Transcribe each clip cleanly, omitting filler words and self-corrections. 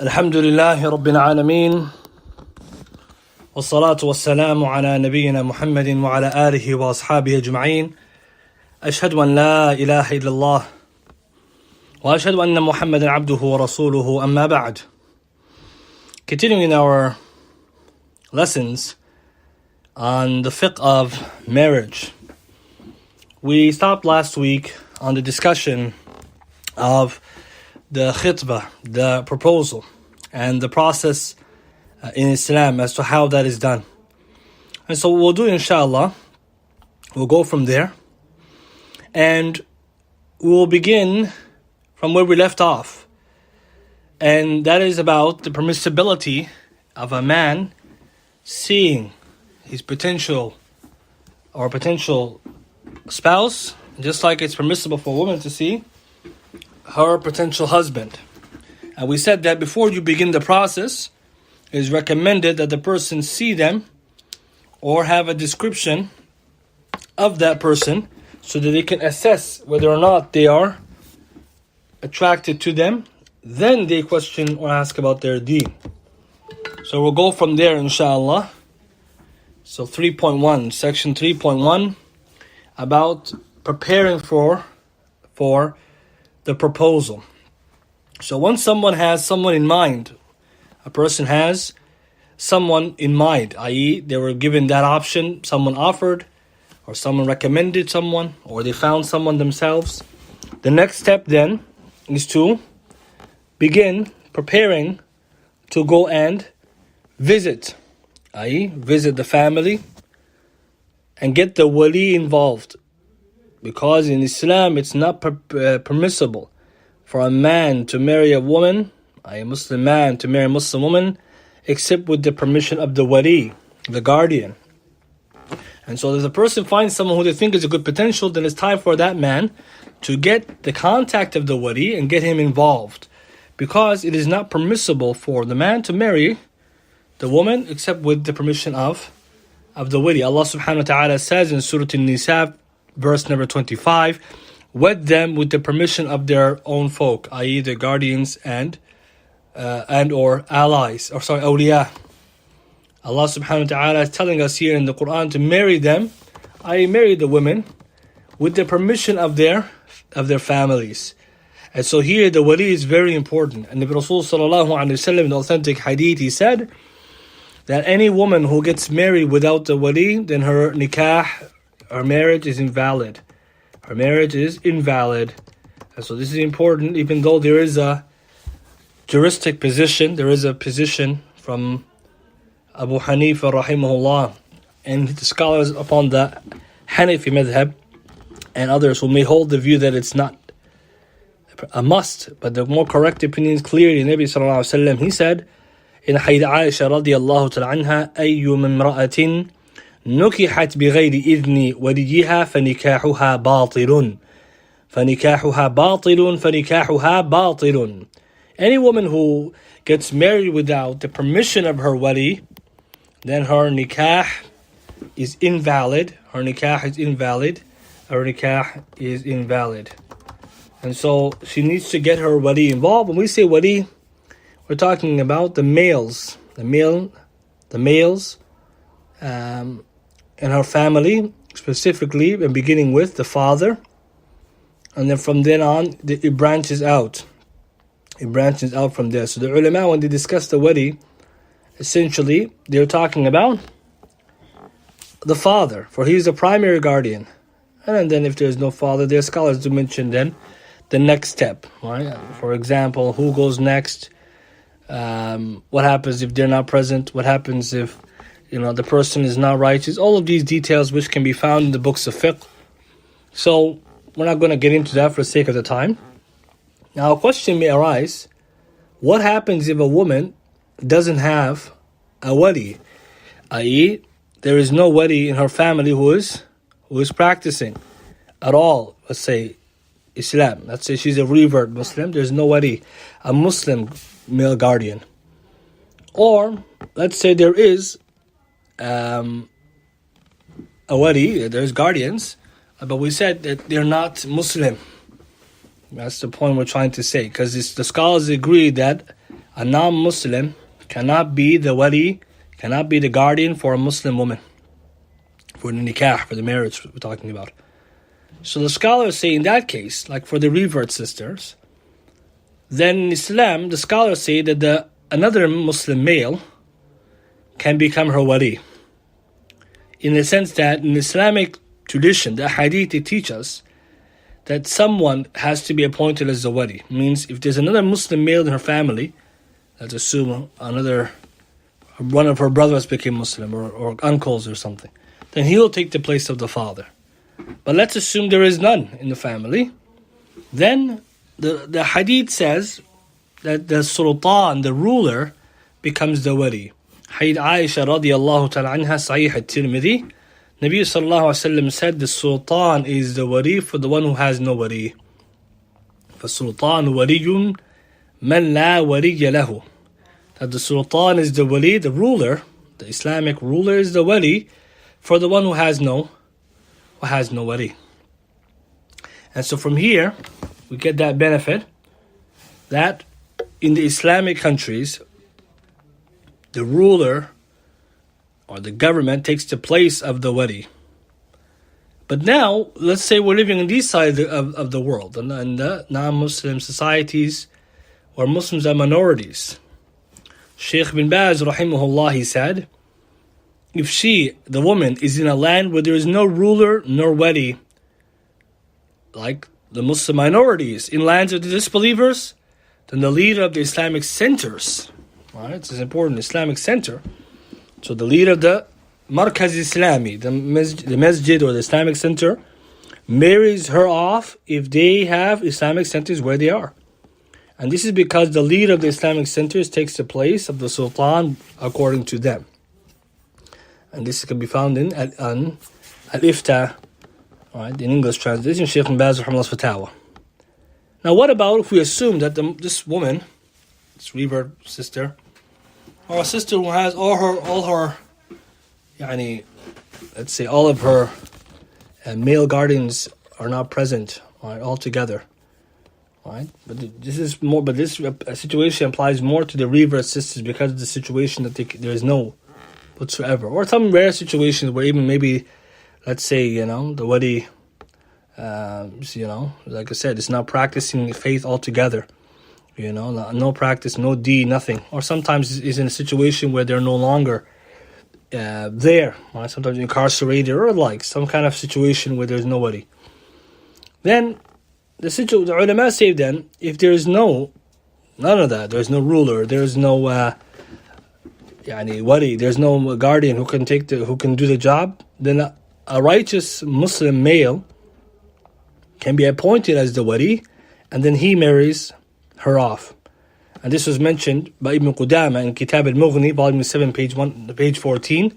الحمد لله رب العالمين والصلاة والسلام على نبينا محمد وعلى آله وأصحابه أجمعين أشهد أن لا إله إلا الله وأشهد أن محمدا عبده ورسوله أما بعد. Continuing in our lessons on the fiqh of marriage, we stopped last week on the discussion of the khitbah, the proposal, and the process in Islam as to how that is done. And so what we'll do, inshallah, we'll go from there, and we'll begin from where we left off. And that is about the permissibility of a man seeing his potential spouse, just like it's permissible for a woman to see her potential husband. And we said that before you begin the process, it is recommended that the person see them or have a description of that person so that they can assess whether or not they are attracted to them. Then they question or ask about their deen. So we'll go from there, inshallah. So 3.1, section 3.1, about preparing for the proposal. So once someone has someone in mind, a person has someone in mind, i.e. they were given that option, someone offered, or someone recommended someone, or they found someone themselves. The next step then is to begin preparing to go and visit, i.e. visit the family and get the wali involved. Because in Islam it's not permissible for a man to marry a woman, a Muslim man to marry a Muslim woman, except with the permission of the wali, the guardian. And so if the person finds someone who they think is a good potential, then it's time for that man to get the contact of the wali and get him involved. Because it is not permissible for the man to marry the woman except with the permission of the wali. Allah subhanahu wa ta'ala says in Surah An-Nisa, verse number 25, wed them with the permission of their own folk, i.e. their guardians and or allies, awliya. Allah subhanahu wa ta'ala is telling us here in the Quran to marry them, i.e. marry the women, with the permission of their families. And so here the wali is very important. And the Rasul sallallahu alayhi wa sallam, in the authentic hadith, he said that any woman who gets married without the wali, then her nikah, her marriage is invalid. Her marriage is invalid. And so this is important, even though there is a juristic position, there is a position from Abu Hanifa rahimahullah and the scholars upon the Hanafi madhab and others who may hold the view that it's not a must, but the more correct opinion is clearly Nabi sallallahu alaihi wasallam. He said in Hadith Aisha radiyallahu ta'ala anha, أَيُّ مِمْرَأَةٍ نُكِحَتْ بِغَيْرِ إِذْنِ وَلِيِّهَا فَنِكَاحُهَا بَاطِلٌ. Any woman who gets married without the permission of her wali, then her nikah is invalid. Her nikah is invalid. And so she needs to get her wali involved. When we say wali, we're talking about the males, in her family, specifically, and beginning with the father. And then from then on, it branches out. It branches out from there. So the ulama, when they discuss the wali, essentially, they're talking about the father, for he is the primary guardian. And then if there's no father, their scholars do mention then the next step. Right? For example, who goes next? What happens if they're not present? What happens if the person is not righteous? All of these details which can be found in the books of fiqh. So we're not going to get into that for the sake of the time. Now a question may arise, what happens if a woman doesn't have a wali? I.e., there is no wali in her family who is practicing at all, let's say Islam. Let's say she's a revert Muslim, there's no wali, a Muslim male guardian. Or let's say there is a wali, there's guardians, but we said that they're not Muslim. That's the point we're trying to say, because the scholars agree that a non-Muslim cannot be the wali, cannot be the guardian for a Muslim woman, for the nikah, for the marriage we're talking about. So the scholars say in that case, like for the revert sisters, then in Islam, the scholars say that another Muslim male can become her wali. In the sense that in Islamic tradition, the hadith, they teach us that someone has to be appointed as the wali. It means if there's another Muslim male in her family, let's assume one of her brothers became Muslim or uncles or something, then he will take the place of the father. But let's assume there is none in the family. Then the hadith says that the sultan, the ruler, becomes the wali. Hadith Aisha radiyallahu ta'ala anha, Sahih at-Tirmidhi, Nabi sallallahu alayhi wa sallam said the sultan is the wali for the one who has no wali. فَالسُّلْطَانُ وَلِيٌّ مَنْ لَا وَلِيَّ لَهُ. That the sultan is the wali, the ruler, the Islamic ruler is the wali for the one who has no wali. And so from here, we get that benefit that in the Islamic countries, the ruler or the government takes the place of the wali. But now, let's say we're living in these sides of the world, and the non-Muslim societies where Muslims are minorities. Shaykh bin Baz, rahimahullah, he said, if the woman, is in a land where there is no ruler nor wali, like the Muslim minorities, in lands of the disbelievers, then the leader of the Islamic centers, right, it's an important Islamic center, so the leader of the Markaz Islami, the masjid or the Islamic center, marries her off if they have Islamic centers where they are. And this is because the leader of the Islamic centers takes the place of the sultan according to them. And this can be found in Al-Ifta, right, in English translation, Shaykh bin Baz rahimahullah Fatawa. Now what about if we assume that this woman, this revert sister, or a sister who has all her, let's say all of her male guardians are not present, right, all together, right? But this situation applies more to the revert sisters because of the situation that there is no whatsoever, or some rare situations where even maybe, let's say, the wali, like I said, is not practicing faith altogether. No practice, no deed, nothing. Or sometimes is in a situation where they're no longer there, right? Sometimes incarcerated or like some kind of situation where there's nobody. Then the ulama say then, if there is none of that, there's no ruler, there's no wali, there's no guardian who can do the job, then a righteous Muslim male can be appointed as the wali, and then he marries her off. And this was mentioned by Ibn Qudama in Kitab al-Mughni, volume 7, page 14,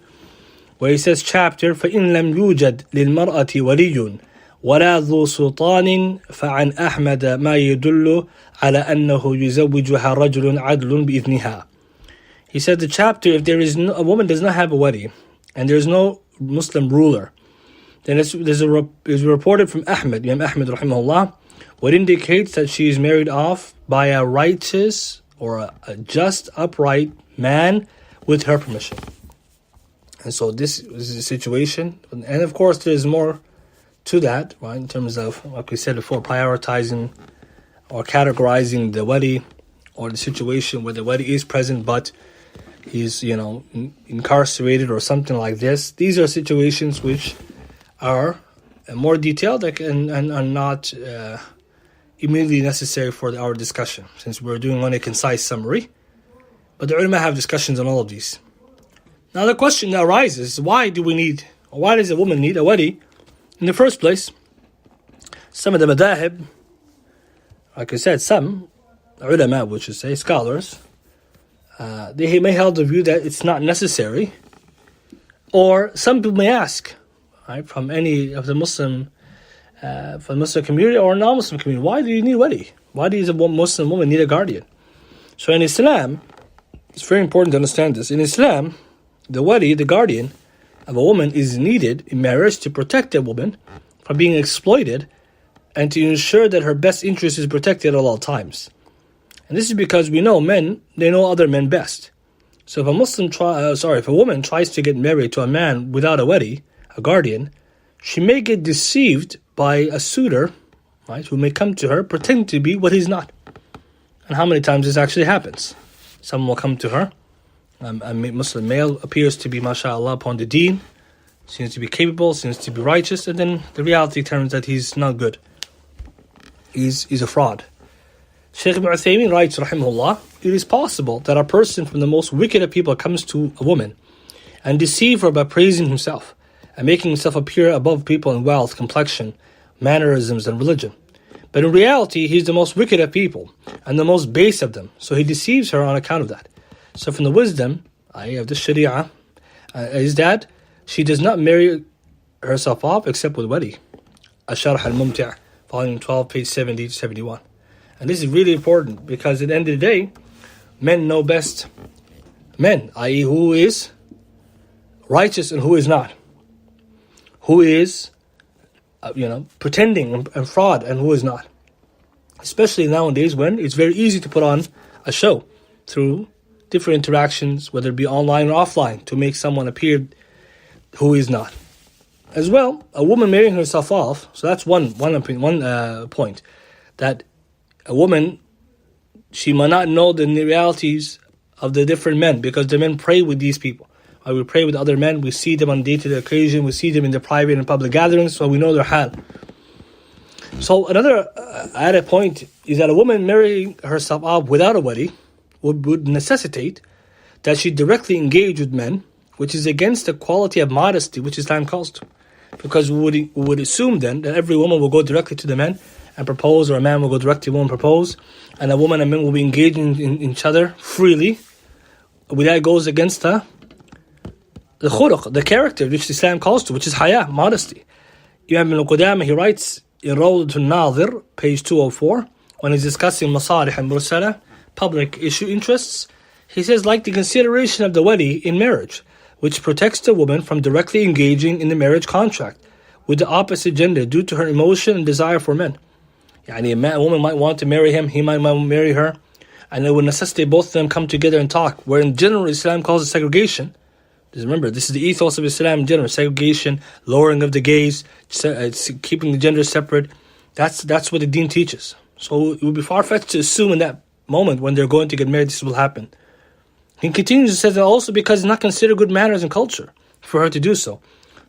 where he says, chapter, فَإِن لَمْ يُوجَدْ لِلْمَرْأَةِ وَلِيٌّ وَلَا ذُو سُلْطَانٍ فَعَنْ أَحْمَدَ مَا يَدُلُّ عَلَى أَنَّهُ يُزَوِّجُهَا رَجُلٌ عَدْلٌ بِإِذْنِهَا. He said the chapter, if there is a woman does not have a wali, and there is no Muslim ruler, then it's reported from Ahmad, Imam Ahmad rahimahullah, what indicates that she is married off by a righteous or a just, upright man with her permission. And so this is the situation. And of course, there's more to that, right, in terms of, like we said before, prioritizing or categorizing the wali, or the situation where the wali is present but he's, incarcerated or something like this. These are situations which are more detailed and are not immediately necessary for our discussion, since we're doing only a concise summary. But the ulama have discussions on all of these. Now the question that arises is, why does a woman need a wali in the first place? Some of the madahib, like I said, some ulama, which is say scholars, they may hold the view that it's not necessary. Or some people may ask, right, from any of the Muslim community or non-Muslim community, why do you need wali? Why does a Muslim woman need a guardian? So in Islam, it's very important to understand this. In Islam, the wali, the guardian of a woman, is needed in marriage to protect a woman from being exploited and to ensure that her best interest is protected at all times. And this is because we know men, they know other men best. So if if a woman tries to get married to a man without a wali, a guardian, she may get deceived by a suitor, right, who may come to her pretending to be what he's not. And how many times this actually happens? Someone will come to her, a Muslim male appears to be, mashallah, upon the deen, seems to be capable, seems to be righteous, and then the reality turns that he's not good. He's a fraud. Shaykh ibn Uthaymeen writes, rahimahullah, it is possible that a person from the most wicked of people comes to a woman and deceive her by praising himself and making himself appear above people in wealth, complexion, mannerisms, and religion. But in reality, he's the most wicked of people and the most base of them. So he deceives her on account of that. So from the wisdom of the Sharia is that she does not marry herself off except with wali. Asharh al-Mumti', volume 12, page 70 to 71. And this is really important because at the end of the day, men know best men, i.e. who is righteous and who is not. Who is, pretending and fraud and who is not. Especially nowadays when it's very easy to put on a show through different interactions, whether it be online or offline, to make someone appear who is not. As well, a woman marrying herself off, so that's one point, that a woman, she might not know the realities of the different men because the men pray with these people. We pray with other men, we see them on day-to-day occasion, we see them in the private and public gatherings, so we know their hal. So another added point is that a woman marrying herself off without a wali would necessitate that she directly engage with men, which is against the quality of modesty which Islam calls to. Because we would assume then that every woman will go directly to the men and propose, or a man will go directly to a woman and propose, and a woman and men will be engaging in each other freely. That goes against the khuluq, the character which Islam calls to, which is haya, modesty. Imam Ibn Qudamah, he writes in Rawdatul Nadir, page 204, when he's discussing masalih and mursala, public issue interests, he says, like the consideration of the wali in marriage, which protects the woman from directly engaging in the marriage contract with the opposite gender due to her emotion and desire for men. A woman might want to marry him, he might marry her, and it would necessitate both of them come together and talk, where in general Islam calls it segregation. Just remember, this is the ethos of Islam in general, segregation, lowering of the gaze, keeping the gender separate. That's what the deen teaches. So it would be far-fetched to assume in that moment when they're going to get married, this will happen. He continues to say that also because it's not considered good manners and culture for her to do so.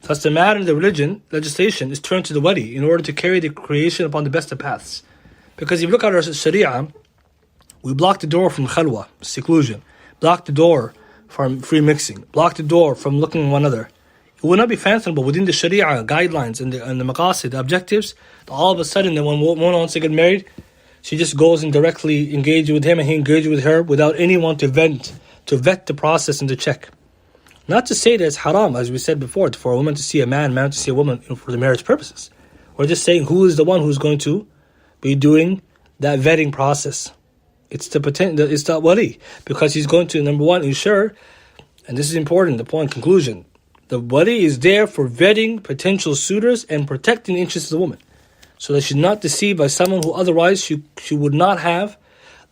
Thus the matter of the religion, legislation, is turned to the wali in order to carry the creation upon the best of paths. Because if you look at our Sharia, we block the door from khalwa, seclusion, block the door from free mixing, block the door from looking at one another. It would not be fathomable within the Sharia guidelines and the maqasid, the objectives, that all of a sudden when one wants to get married, she just goes and directly engages with him and he engages with her without anyone to vet the process and to check. Not to say that it's haram, as we said before, for a woman to see a man to see a woman for the marriage purposes. We're just saying who is the one who's going to be doing that vetting process. It's the wali, because he's going to, number one, ensure, and this is important, the point, conclusion, the wali is there for vetting potential suitors and protecting the interests of the woman, so that she's not deceived by someone who otherwise she would not have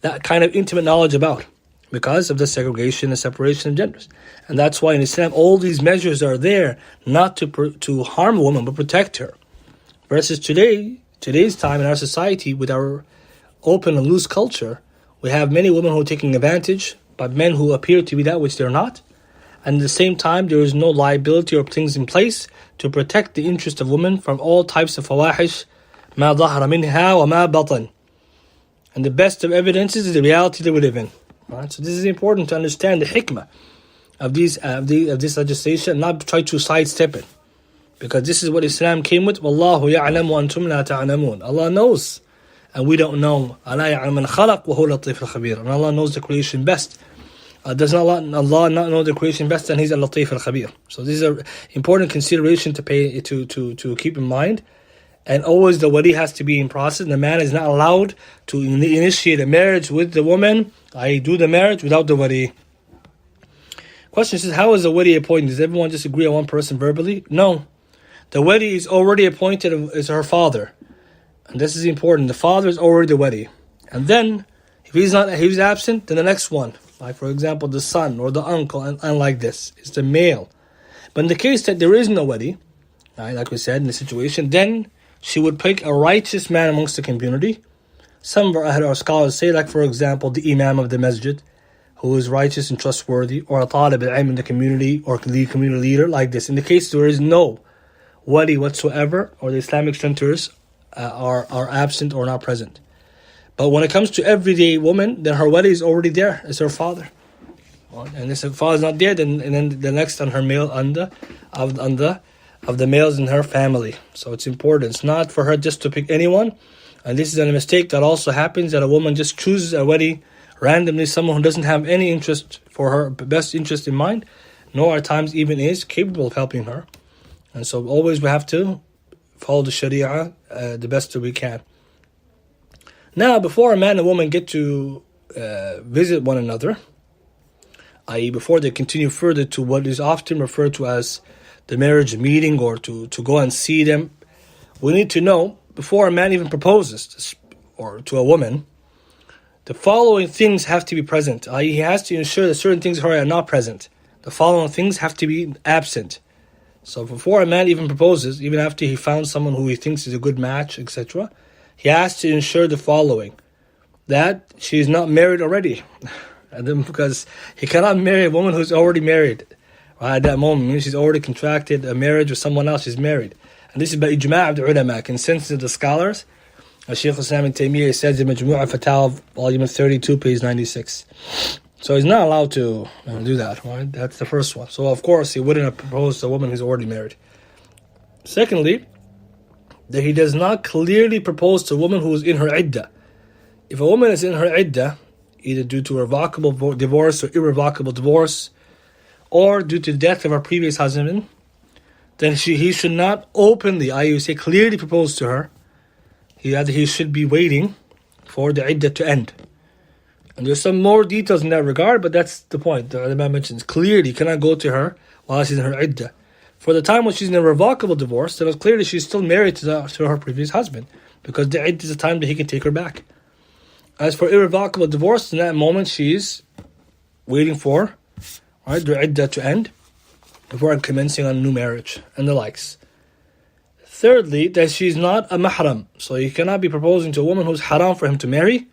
that kind of intimate knowledge about, because of the segregation and separation of genders. And that's why in Islam all these measures are there not to harm a woman but protect her. Versus today's time in our society, with our open and loose culture, we have many women who are taking advantage by men who appear to be that which they're not. And at the same time, there is no liability or things in place to protect the interest of women from all types of fawahish, ma dhahara minha wa ma batan. And the best of evidences is the reality that we live in. Right? So this is important to understand the hikmah of this legislation, not try to sidestep it. Because this is what Islam came with. Wallahu ya'lamu wa antum la ta'lamun. Allah knows, and we don't know. Allah ya'lam man khalaq wa huwa latif al-khabir. And Allah knows the creation best. Does not Allah not know the creation best, and He's al-latif al-khabir. So these are important consideration to pay to keep in mind. And always the wali has to be in process. The man is not allowed to initiate a marriage with the woman. I do the marriage without the wali. Question says, how is the wali appointed? Does everyone just agree on one person verbally? No. The wali is already appointed as her father. And this is important. The father is already the wali. And then If he's absent, then the next one, like for example the son or the uncle, and like this, is the male. But in the case that there is nobody, right, like we said in the situation, then she would pick a righteous man amongst the community. Some of our scholars say, like for example, the imam of the masjid, who is righteous and trustworthy, or a talib al-ilm in the community, or the community leader, like this. In the case there is no wali whatsoever, or the Islamic centers are absent or not present. But when it comes to everyday woman, then her wali is already there. It's her father. And if her father is not there, then the next on her male of the males in her family. So it's important. It's not for her just to pick anyone. And this is a mistake that also happens, that a woman just chooses a wali randomly, someone who doesn't have any interest for her best interest in mind, nor at times even is capable of helping her. And so always we have to follow the Sharia the best that we can. Now, before a man and woman get to visit one another, i.e. before they continue further to what is often referred to as the marriage meeting, or to go and see them, we need to know, before a man even proposes to a woman, the following things have to be present. I.e. he has to ensure that certain things are not present. The following things have to be absent. So before a man even proposes, even after he found someone who he thinks is a good match, etc., he has to ensure the following: that she is not married already. And then, because he cannot marry a woman who's already married, right, at that moment. Means she's already contracted a marriage with someone else, she's married. And this is by ijma' of the ulama, consensus of the scholars. Shaykh Islam ibn Taymiyyah says in Majmu'ah Fatawa, volume 32, page 96. So he's not allowed to do that, right? That's the first one. So of course he wouldn't have proposed to a woman who's already married. Secondly, that he does not clearly propose to a woman who is in her iddah. If a woman is in her iddah, either due to revocable divorce or irrevocable divorce, or due to the death of her previous husband, then he should not openly, i.e. say clearly propose to her. He should be waiting for the iddah to end. And there's some more details in that regard, but that's the point. The ulama mentions clearly you cannot go to her while she's in her iddah. For the time when she's in a revocable divorce, then clearly she's still married to her previous husband, because the iddah is the time that he can take her back. As for irrevocable divorce, in that moment she's waiting for, right, the iddah to end before commencing on a new marriage and the likes. Thirdly, that she's not a mahram. So you cannot be proposing to a woman who's haram for him to marry,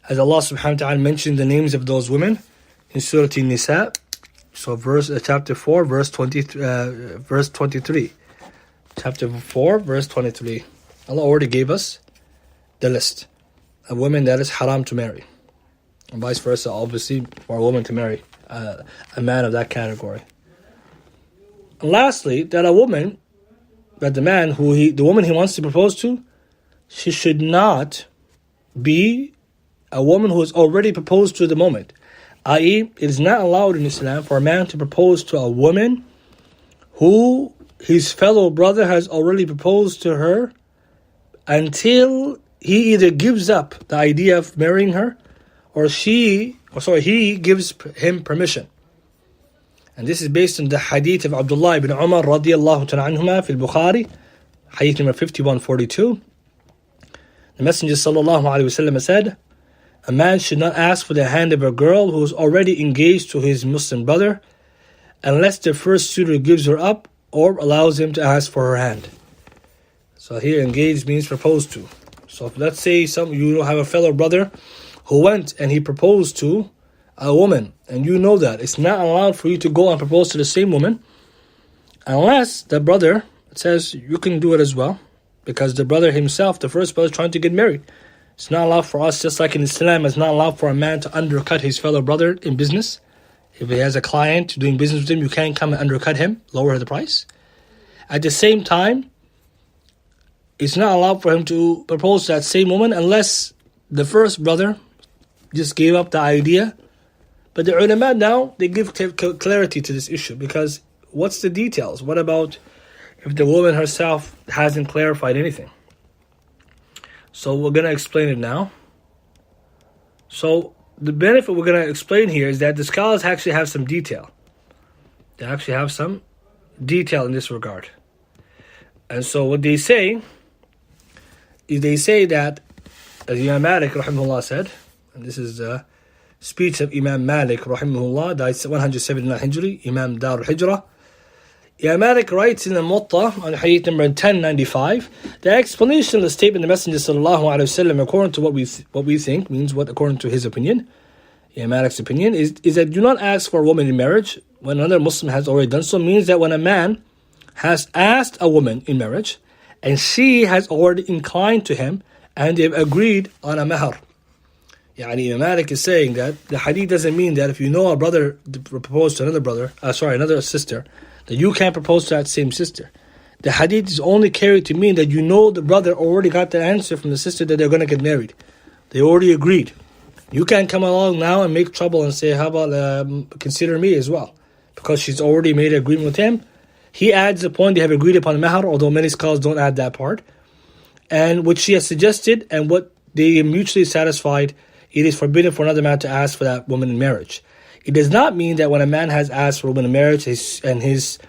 as Allah subhanahu wa ta'ala mentioned the names of those women in Surah An-Nisa. So chapter 4, verse 23. Chapter 4, verse 23. Allah already gave us the list of women that is haram to marry. And vice versa, obviously, for a woman to marry a man of that category. And lastly, that the woman he wants to propose to, she should not be a woman who is already proposed to at the moment. I.e., it is not allowed in Islam for a man to propose to a woman who his fellow brother has already proposed to her, until he either gives up the idea of marrying her, or he gives him permission. And this is based on the hadith of Abdullah ibn Umar radiyallahu ta'ala anhuma fil Bukhari, hadith number 5142. The Messenger sallallahu alayhi wasallam said, a man should not ask for the hand of a girl who is already engaged to his Muslim brother, unless the first suitor gives her up or allows him to ask for her hand. So here engaged means proposed to. So if, let's say you have a fellow brother who went and he proposed to a woman, and you know that it's not allowed for you to go and propose to the same woman unless the brother says you can do it as well, because the brother himself, the first brother, is trying to get married. It's not allowed for us, just like in Islam, it's not allowed for a man to undercut his fellow brother in business. If he has a client doing business with him, you can't come and undercut him, lower the price. At the same time, it's not allowed for him to propose to that same woman unless the first brother just gave up the idea. But the ulama now, they give clarity to this issue, because what's the details? What about if the woman herself hasn't clarified anything? So we're going to explain it now. So the benefit we're going to explain here is that the scholars actually have some detail. They actually have some detail in this regard. And so what they say is, they say that, as Imam Malik rahimahullah said, And this is the speech of Imam Malik, rahimahullah, died 179 Hijri, Imam Dar al-Hijrah. Imam Malik writes in the Muwatta on hadith number 1095, the explanation of the statement of the Messenger sallallahu alaihi wasallam, according to what we think, means what according to his opinion, Imam Malik's opinion, is that do not ask for a woman in marriage when another Muslim has already done so, means that when a man has asked a woman in marriage and she has already inclined to him and they've agreed on a mahar. Yani Imam Malik is saying that the hadith doesn't mean that if you know a brother proposed to another sister, that you can't propose to that same sister. The hadith is only carried to mean that you know the brother already got the answer from the sister that they're going to get married. They already agreed. You can't come along now and make trouble and say, how about consider me as well? Because she's already made an agreement with him. He adds the point they have agreed upon mahar, although many scholars don't add that part. And what she has suggested and what they mutually satisfied, it is forbidden for another man to ask for that woman in marriage. It does not mean that when a man has asked for a woman in marriage and his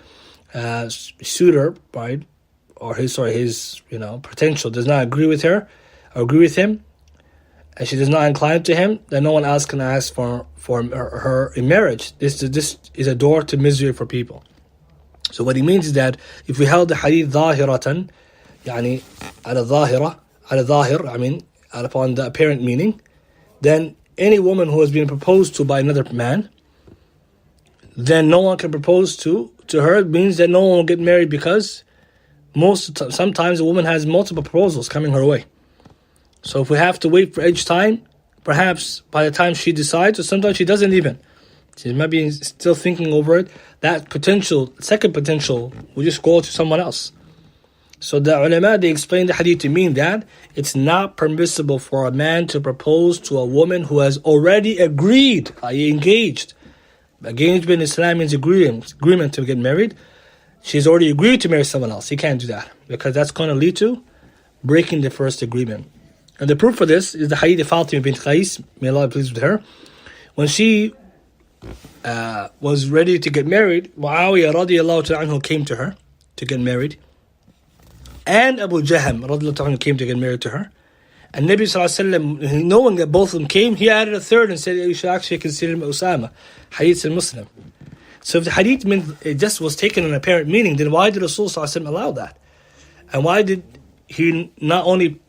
suitor, right, or his potential does not agree with her or agree with him, and she does not incline to him, then no one else can ask for her in marriage. This is a door to misery for people. So what he means is that if we held the hadith ظاهرة, يعني على ظاهر, upon the apparent meaning, then any woman who has been proposed to by another man, then no one can propose to her. It means that no one will get married because sometimes a woman has multiple proposals coming her way. So if we have to wait for each time, perhaps by the time she decides, or sometimes she doesn't even, she might be still thinking over it, that second potential will just go to someone else. So the ulama, they explain the hadith to mean that it's not permissible for a man to propose to a woman who has already agreed, i.e. engaged. Engagement in Islam means agreement to get married. She's already agreed to marry someone else. He can't do that because that's going to lead to breaking the first agreement. And the proof for this is the hadith of Fatima bint Qais, may Allah be pleased with her. When she was ready to get married, Muawiyah radiallahu ta'ala anhu came to her to get married. And Abu Jahm radiallahu ta'ala anhu came to get married to her. And Nabi sallallahu alayhi wa sallam, knowing that both of them came, he added a third and said, you should actually consider him Usama. Hadith al-Muslim. So if the hadith meant it just was taken in apparent meaning, then why did Rasul sallallahu alayhi wa sallam allow that? And why did he not only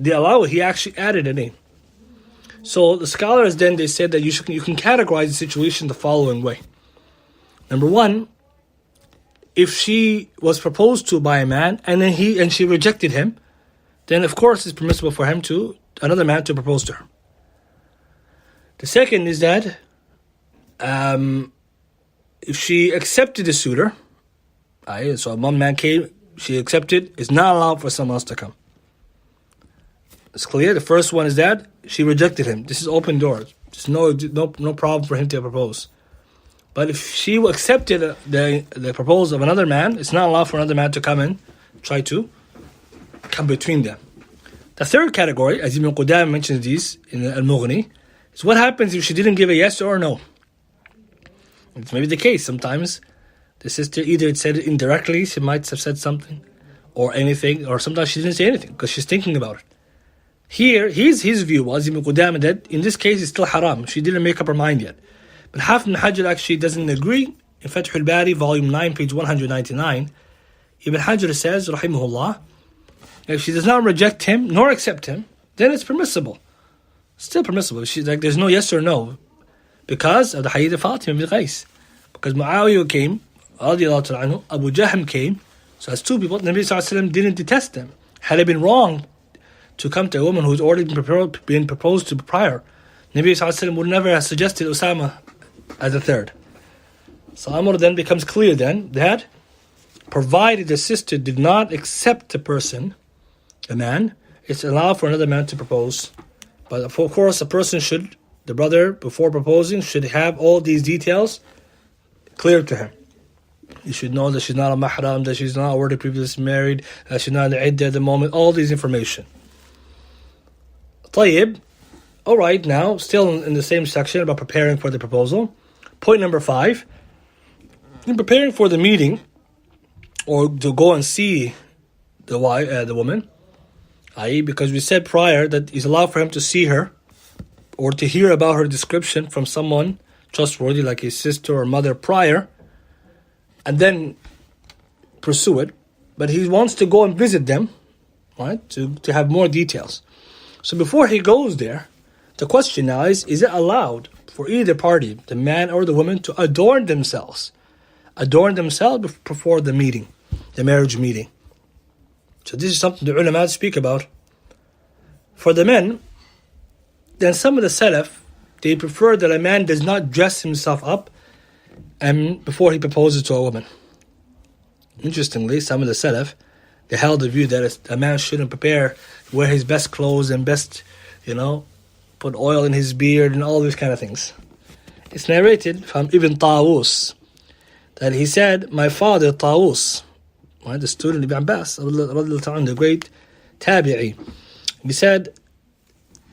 allow it, he actually added a name? So the scholars then, they said that you can categorize the situation the following way. Number one, if she was proposed to by a man and she rejected him, then of course it's permissible for another man to propose to her. The second is that if she accepted the suitor, so one man came, she accepted, it's not allowed for someone else to come. It's clear. The first one is that she rejected him. This is open doors. There's no problem for him to propose. But if she accepted the proposal of another man, it's not allowed for another man to come and try to come between them. The third category, as Ibn Qudamah mentions these in Al-Mughni, is what happens if she didn't give a yes or a no. It's maybe the case. Sometimes the sister either said it indirectly, she might have said something, or anything, or sometimes she didn't say anything because she's thinking about it. Here, his view was, Ibn Qudamah, that in this case it's still haram. She didn't make up her mind yet. But Hafiz ibn Hajar actually doesn't agree. In Fath al-Bari, volume 9, page 199, Ibn Hajar says, rahimahullah, if she does not reject him nor accept him, then it's permissible. Still permissible. There's no yes or no. Because of the hadith of Fatima bint Qais. Because Muawiyah came, Abu Jahm came, so as two people, Nabi sallallahu alayhi wa sallam didn't detest them. Had it been wrong to come to a woman who's already been proposed to prior, Nabi sallallahu alayhi wa sallam would never have suggested Usama as a third. So Amr then becomes clear then that provided the sister did not accept the man, it's allowed for another man to propose. But of course the brother before proposing should have all these details clear to him. You should know that she's not a mahram, that she's not already previously married, that she's not in iddah at the moment, all these information. Tayyib. Alright, now, still in the same section about preparing for the proposal. Point number 5. In preparing for the meeting, or to go and see the woman, i.e. because we said prior that it's allowed for him to see her or to hear about her description from someone trustworthy like his sister or mother prior, and then pursue it. But he wants to go and visit them, right, to have more details. So before he goes there, the question now is it allowed for either party, the man or the woman, to adorn themselves before the meeting, the marriage meeting? So this is something the ulama speak about. For the men, then some of the Salaf, they prefer that a man does not dress himself up and before he proposes to a woman. Interestingly, some of the Salaf, they held the view that a man shouldn't wear his best clothes and best, put oil in his beard and all these kind of things. It's narrated from Ibn Tawus that he said, my father Tawus, right, the student of Ibn Abbas, the great tabi'i, he said,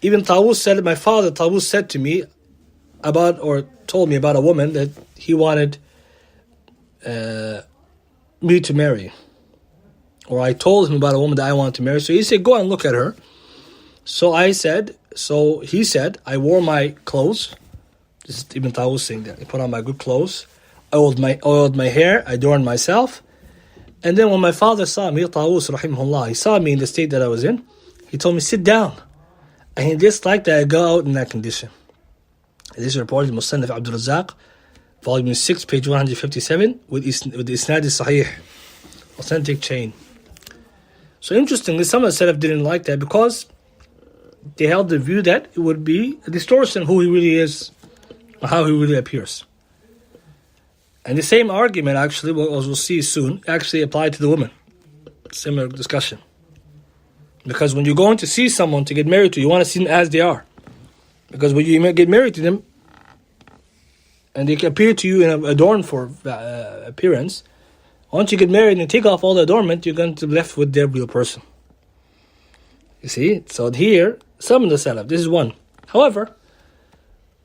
Ibn Tawus said, my father Tawus said to me told me about a woman that he wanted me to marry. Or I told him about a woman that I wanted to marry. So he said, go and look at her. So he said, I wore my clothes. This is Ibn Tawus saying that. I put on my good clothes, oiled my hair, I adorned myself. And then when my father saw me, Tawus rahimahullah, he saw me in the state that I was in, he told me, sit down. And he disliked that I go out in that condition. This is reported in Musannaf Abdul, volume 6, page 157, with the isnad sahih, authentic chain. So interestingly, some of the Salaf didn't like that because they held the view that it would be a distortion of who he really is, or how he really appears. And the same argument, actually, as we'll see soon, actually applied to the woman. Similar discussion. Because when you're going to see someone to get married to, you want to see them as they are. Because when you get married to them, and they appear to you in an adorned for appearance, once you get married and take off all the adornment, you're going to be left with their real person. You see? So here, some of the Salaf, this is one. However,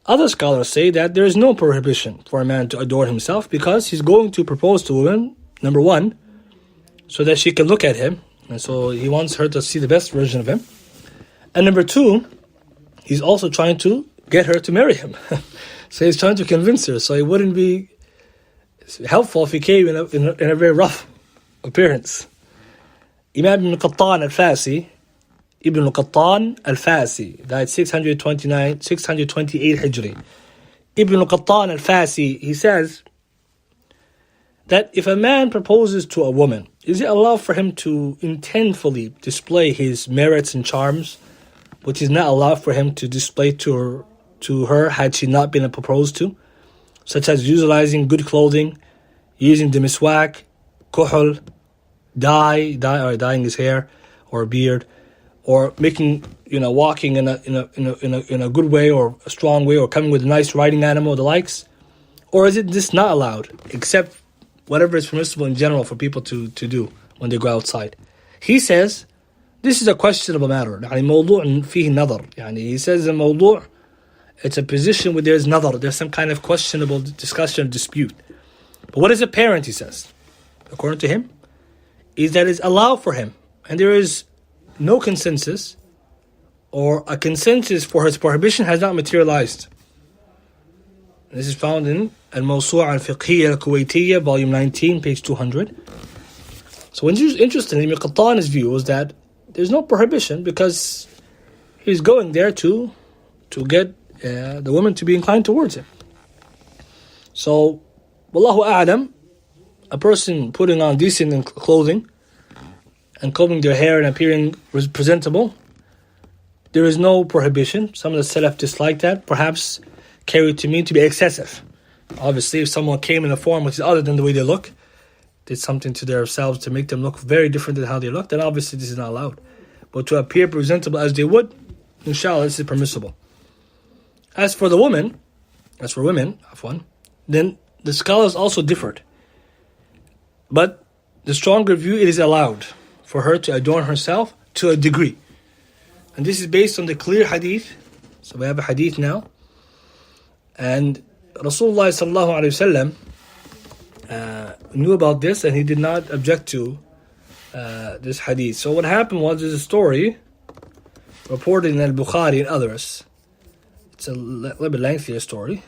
other scholars say that there is no prohibition for a man to adorn himself because he's going to propose to a woman, number one, so that she can look at him. And so he wants her to see the best version of him. And number two, he's also trying to get her to marry him. So he's trying to convince her. So it wouldn't be helpful if he came in a very rough appearance. Imam Ibn Qattan al-Fasi, died 628 Hijri. Ibn Qattan al-Fasi, he says that if a man proposes to a woman, is it allowed for him to intentfully display his merits and charms, which is not allowed for him to display to her had she not been proposed to, such as utilizing good clothing, using the miswak, kuhul, dyeing his hair or beard, or making, walking in a good way or a strong way, or coming with a nice riding animal, the likes? Or is it just not allowed, except whatever is permissible in general for people to do when they go outside? He says, this is a questionable matter. He says in mawdu', it's a position where there's nadar, there's some kind of questionable discussion, dispute. But what is apparent, he says, according to him, is that it's allowed for him. And there is no consensus, or a consensus for his prohibition has not materialized. This is found in Al-Mawsu'a Al-Fiqhiyya Al-Kuwaitiyya, volume 19, page 200. So interestingly, Ibn Qattan's view is that there's no prohibition because he's going there to get the woman to be inclined towards him. So, Wallahu A'lam, a person putting on decent clothing and combing their hair and appearing presentable, there is no prohibition. Some of the Salaf dislike that, perhaps carried to mean to be excessive. Obviously, if someone came in a form which is other than the way they look, did something to themselves to make them look very different than how they look, then obviously this is not allowed. But to appear presentable as they would, inshallah, this is permissible. As for women, then the scholars also differed. But the stronger view, it is allowed for her to adorn herself to a degree. And this is based on the clear hadith. So we have a hadith now. And Rasulullah sallallahu alayhi wasallam knew about this, and he did not object to this hadith. So what happened was, there's a story reported in Al-Bukhari and others. It's a little bit lengthier story.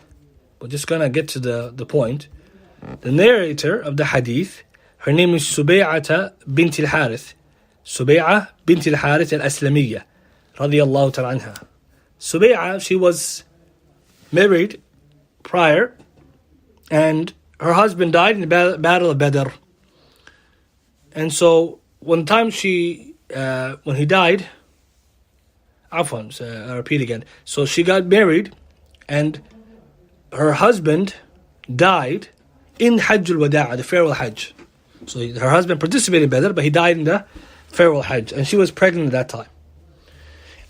We're just going to get to the point. The narrator of the hadith, her name is Subay'ah bint al-Harith. Subay'ah bint al-Harith al-Aslamiyya. Radiyallahu ta'ala anha. Subay'ah, she was married prior, and her husband died in the Battle of Badr. And so, one time when he died, I repeat again. So she got married, and her husband died in Hajj al-Wada', the farewell Hajj. So her husband participated in Badr, but he died in the farewell Hajj, and she was pregnant at that time.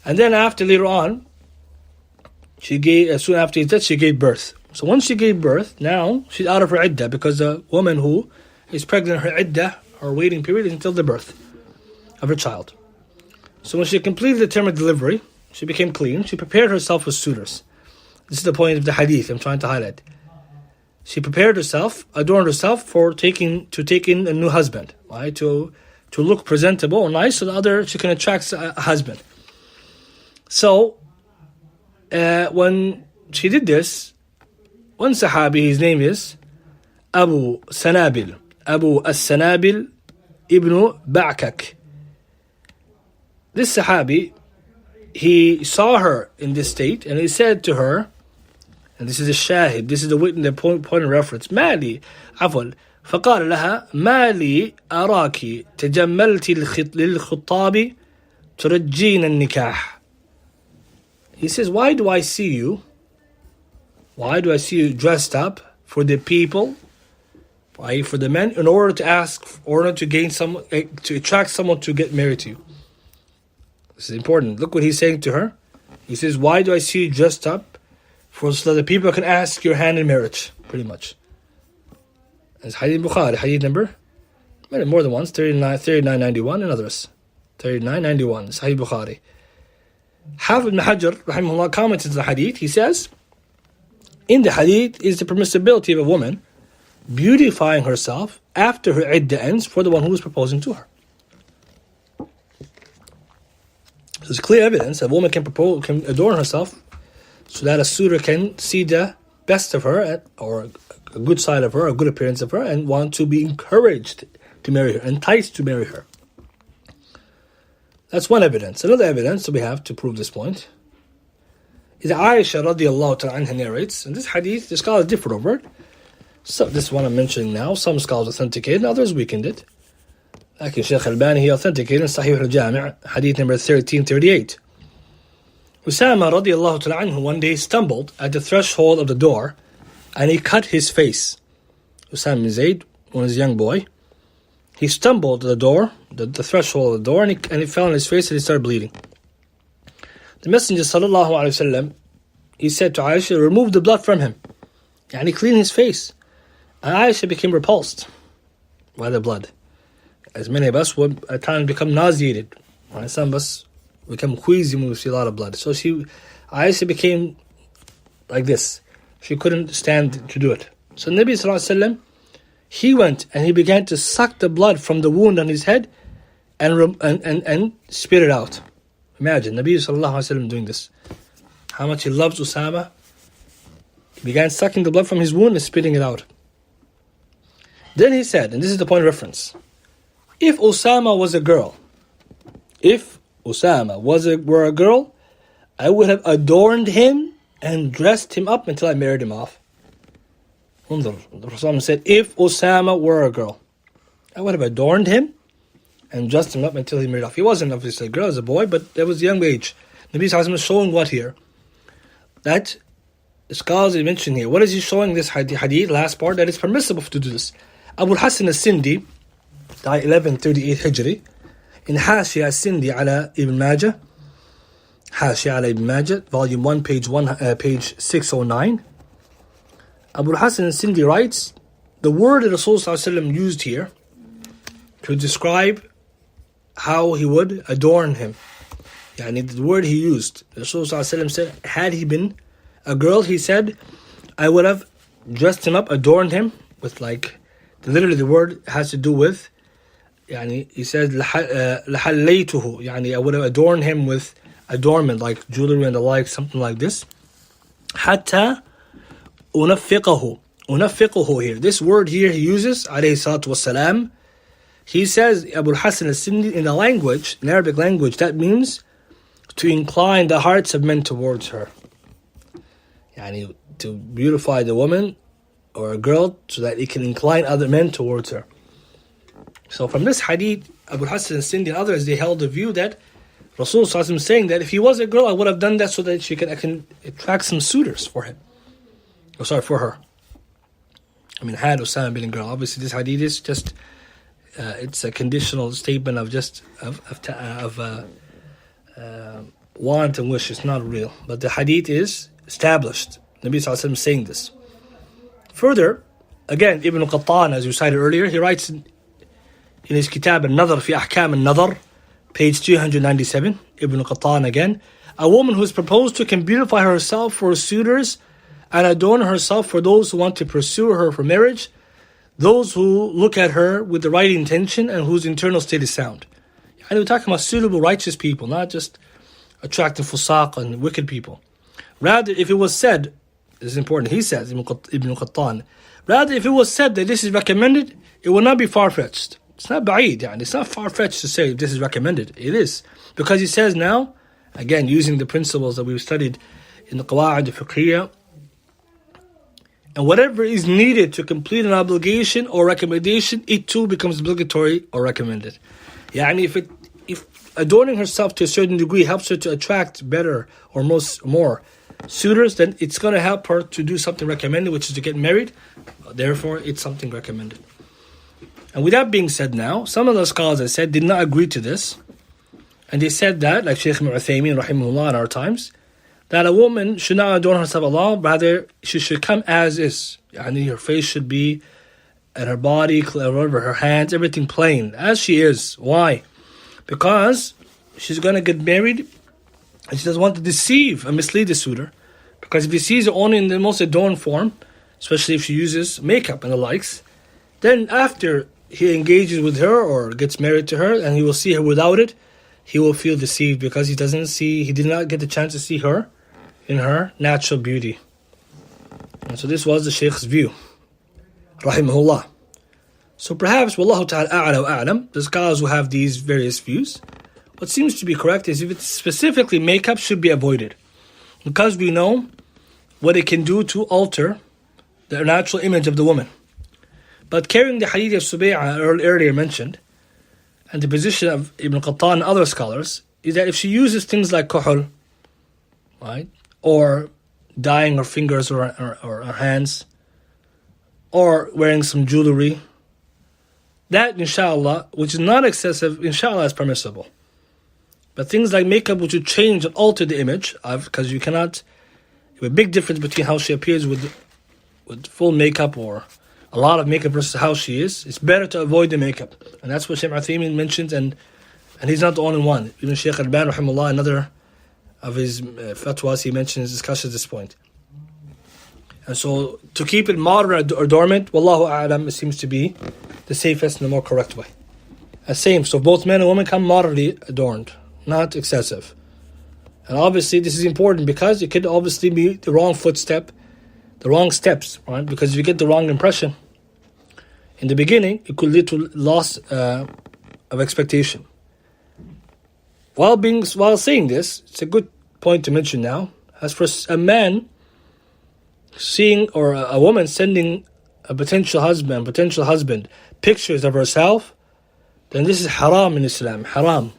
And then later on, soon after his death, she gave birth. So once she gave birth, now she's out of her iddah, because a woman who is pregnant, her iddah, her waiting period, is until the birth of her child. So when she completed the term of delivery, she became clean. She prepared herself with suitors. This is the point of the hadith I'm trying to highlight. She prepared herself, adorned herself to take in a new husband, right? To look presentable or nice, so she can attract a husband. So when she did this, one Sahabi, his name is Abu as-Sanabil ibn Ba'kak. This Sahabi, he saw her in this state, and he said to her, and this is a shahid, this is the point of reference, مالي عفوا فقال لها مالي أراك تجملت للخطاب ترجين النكاح. He says, why do I see you dressed up for the people, right, for the men, in order to gain someone, to attract someone to get married to you? This is important. Look what he's saying to her. He says, why do I see you dressed up so that the people can ask your hand in marriage, pretty much. It's Hadith Bukhari, Hadith number, more than once, 3991 and others. 3991, it's Hadith Bukhari. Hafiz ibn Hajar, rahimahullah, comments on the Hadith. He says, in the Hadith is the permissibility of a woman beautifying herself after her iddah ends for the one who is proposing to her. There's clear evidence that a woman can adorn herself so that a suitor can see the best of her, or a good side of her, a good appearance of her, and want to be encouraged to marry her, enticed to marry her. That's one evidence. Another evidence that we have to prove this point is Aisha radiallahu ta'ala anha narrates, and this hadith, the scholars differ over it. So this one I'm mentioning now, some scholars authenticated, others weakened it. Like Shaykh Albani, he authenticated in Sahih al-Jami', hadith number 1338. Usama radiallahu ta'ala anhu one day stumbled at the threshold of the door, and he cut his face. Usama bin Zayd, when he was a young boy, he stumbled at the door, the threshold of the door, and he fell on his face and he started bleeding. The Messenger sallallahu alaihi wasallam, he said to Aisha, remove the blood from him, and he cleaned his face. And Aisha became repulsed by the blood, as many of us would at times become nauseated. Right? Some of us become queasy when we see a lot of blood. So Aisha became like this. She couldn't stand to do it. So Nabi sallallahu alaihi wasallam, he went and he began to suck the blood from the wound on his head and spit it out. Imagine Nabi sallallahu alaihi wasallam doing this. How much he loves Usama. He began sucking the blood from his wound and spitting it out. Then he said, and this is the point of reference, if Usama was a girl, were a girl, I would have adorned him and dressed him up until I married him off. The Prophet said, if Usama were a girl, I would have adorned him and dressed him up until he married off. He wasn't obviously a girl, he was a boy, but there was a young age. Nabi Sallallahu Alaihi Wasallam is showing what here? That the scholars are mentioning here. What is he showing this hadith, last part? That it's permissible to do this. Abu Hassan al-Sindi, died 1138 Hijri, in Hashia al-Sindi ala Ibn Majah, Hashia ala Ibn Majah, volume 1, page 609. Abu Hassan al-Sindi writes, the word that Rasulullah used here to describe how he would adorn him. The word he used, Rasulullah said, had he been a girl, he said, I would have dressed him up, adorned him with literally the word has to do with, he said, لحليته, I would have adorned him with adornment like jewelry and the like, something like this. حتى أنفقه. أنفقه here. This word here he uses, عليه الصلاة والسلام. He says, Abu Hassan al-Sindi, in the language, in Arabic language, that means to incline the hearts of men towards her. Yani, to beautify the woman or a girl so that it can incline other men towards her. So from this hadith, Abu Hassan al-Sindi and others, they held the view that Rasulullah is saying that if he was a girl, I would have done that so that I can attract some suitors for him. Oh, sorry, for her. I mean, had Osama been a girl. Obviously, this hadith is just, it's a conditional statement of just, want and wish. It's not real. But the hadith is established. Nabi Sallallahu Alaihi Wasallam saying this. Further, again, Ibn Qattan, as you cited earlier, he writes in his kitab Al-Nadhr fi Ahkam Al-Nadhr, page 397, Ibn Qattan again, a woman who is proposed to can beautify herself for suitors and adorn herself for those who want to pursue her for marriage, those who look at her with the right intention and whose internal state is sound. And we're talking about suitable, righteous people, not just attractive fusaq and wicked people. Rather, if it was said, this is important, he says, Ibn Qattan, rather if it was said that this is recommended, it will not be far-fetched. It's not ba'id, it's not far-fetched to say this is recommended. It is. Because he says now, again, using the principles that we've studied in the Qawa'id al-Fiqhiyya, and whatever is needed to complete an obligation or recommendation, it too becomes obligatory or recommended. If adorning herself to a certain degree helps her to attract better or more suitors, then it's going to help her to do something recommended, which is to get married. Therefore, it's something recommended. And with that being said now, some of the scholars, I said, did not agree to this. And they said that, like Shaykh Ibn Uthaymin, rahimahullah, in our times, that a woman should not adorn herself alone, rather she should come as is. Her face should be, and her body, her hands, everything plain, as she is. Why? Because she's going to get married, and she doesn't want to deceive and mislead the suitor. Because if he sees her only in the most adorned form, especially if she uses makeup and the likes, then after he engages with her or gets married to her, and he will see her without it, he will feel deceived because he did not get the chance to see her in her natural beauty. And so this was the Shaykh's view, rahimahullah. So perhaps, wallahu ta'ala a'la wa a'lam, the scholars who have these various views, what seems to be correct is if it's specifically makeup should be avoided, because we know what it can do to alter the natural image of the woman. But carrying the hadith of Subay'a earlier mentioned, and the position of Ibn Qattan and other scholars, is that if she uses things like kuhul, right, or dyeing her fingers or her hands, or wearing some jewelry, that inshallah, which is not excessive, inshallah is permissible. But things like makeup which would change and alter the image, because you cannot, a big difference between how she appears with full makeup or a lot of makeup versus how she is, it's better to avoid the makeup. And that's what Shaykh Uthaymin mentions, and he's not the only one. Even Shaykh Al-Albani, rahimahullah, another of his fatwas, he mentions, discusses this point. And so, to keep it moderate or dormant, wallahu a'lam, it seems to be the safest and the more correct way. Same, so both men and women come moderately adorned, not excessive. And obviously, this is important because it could obviously be the wrong footstep, the wrong steps, right? Because if you get the wrong impression in the beginning, it could lead to loss of expectation. While saying this, it's a good point to mention now. As for a man seeing, or a woman sending a potential husband, pictures of herself, then this is haram in Islam, haram.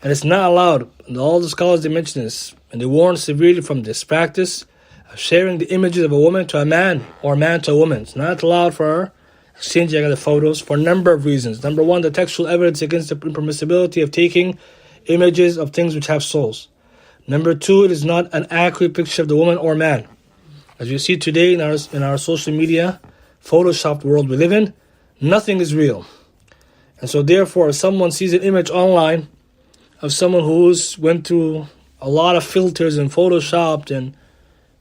And it's not allowed. And all the scholars, they mention this, and they warn severely from this practice of sharing the images of a woman to a man or a man to a woman. It's not allowed for her exchanging the photos for a number of reasons. Number one, the textual evidence against the impermissibility of taking images of things which have souls. Number two, it is not an accurate picture of the woman or man. As you see today in our social media, photoshopped world we live in, nothing is real. And so therefore, if someone sees an image online of someone who's went through a lot of filters and photoshopped and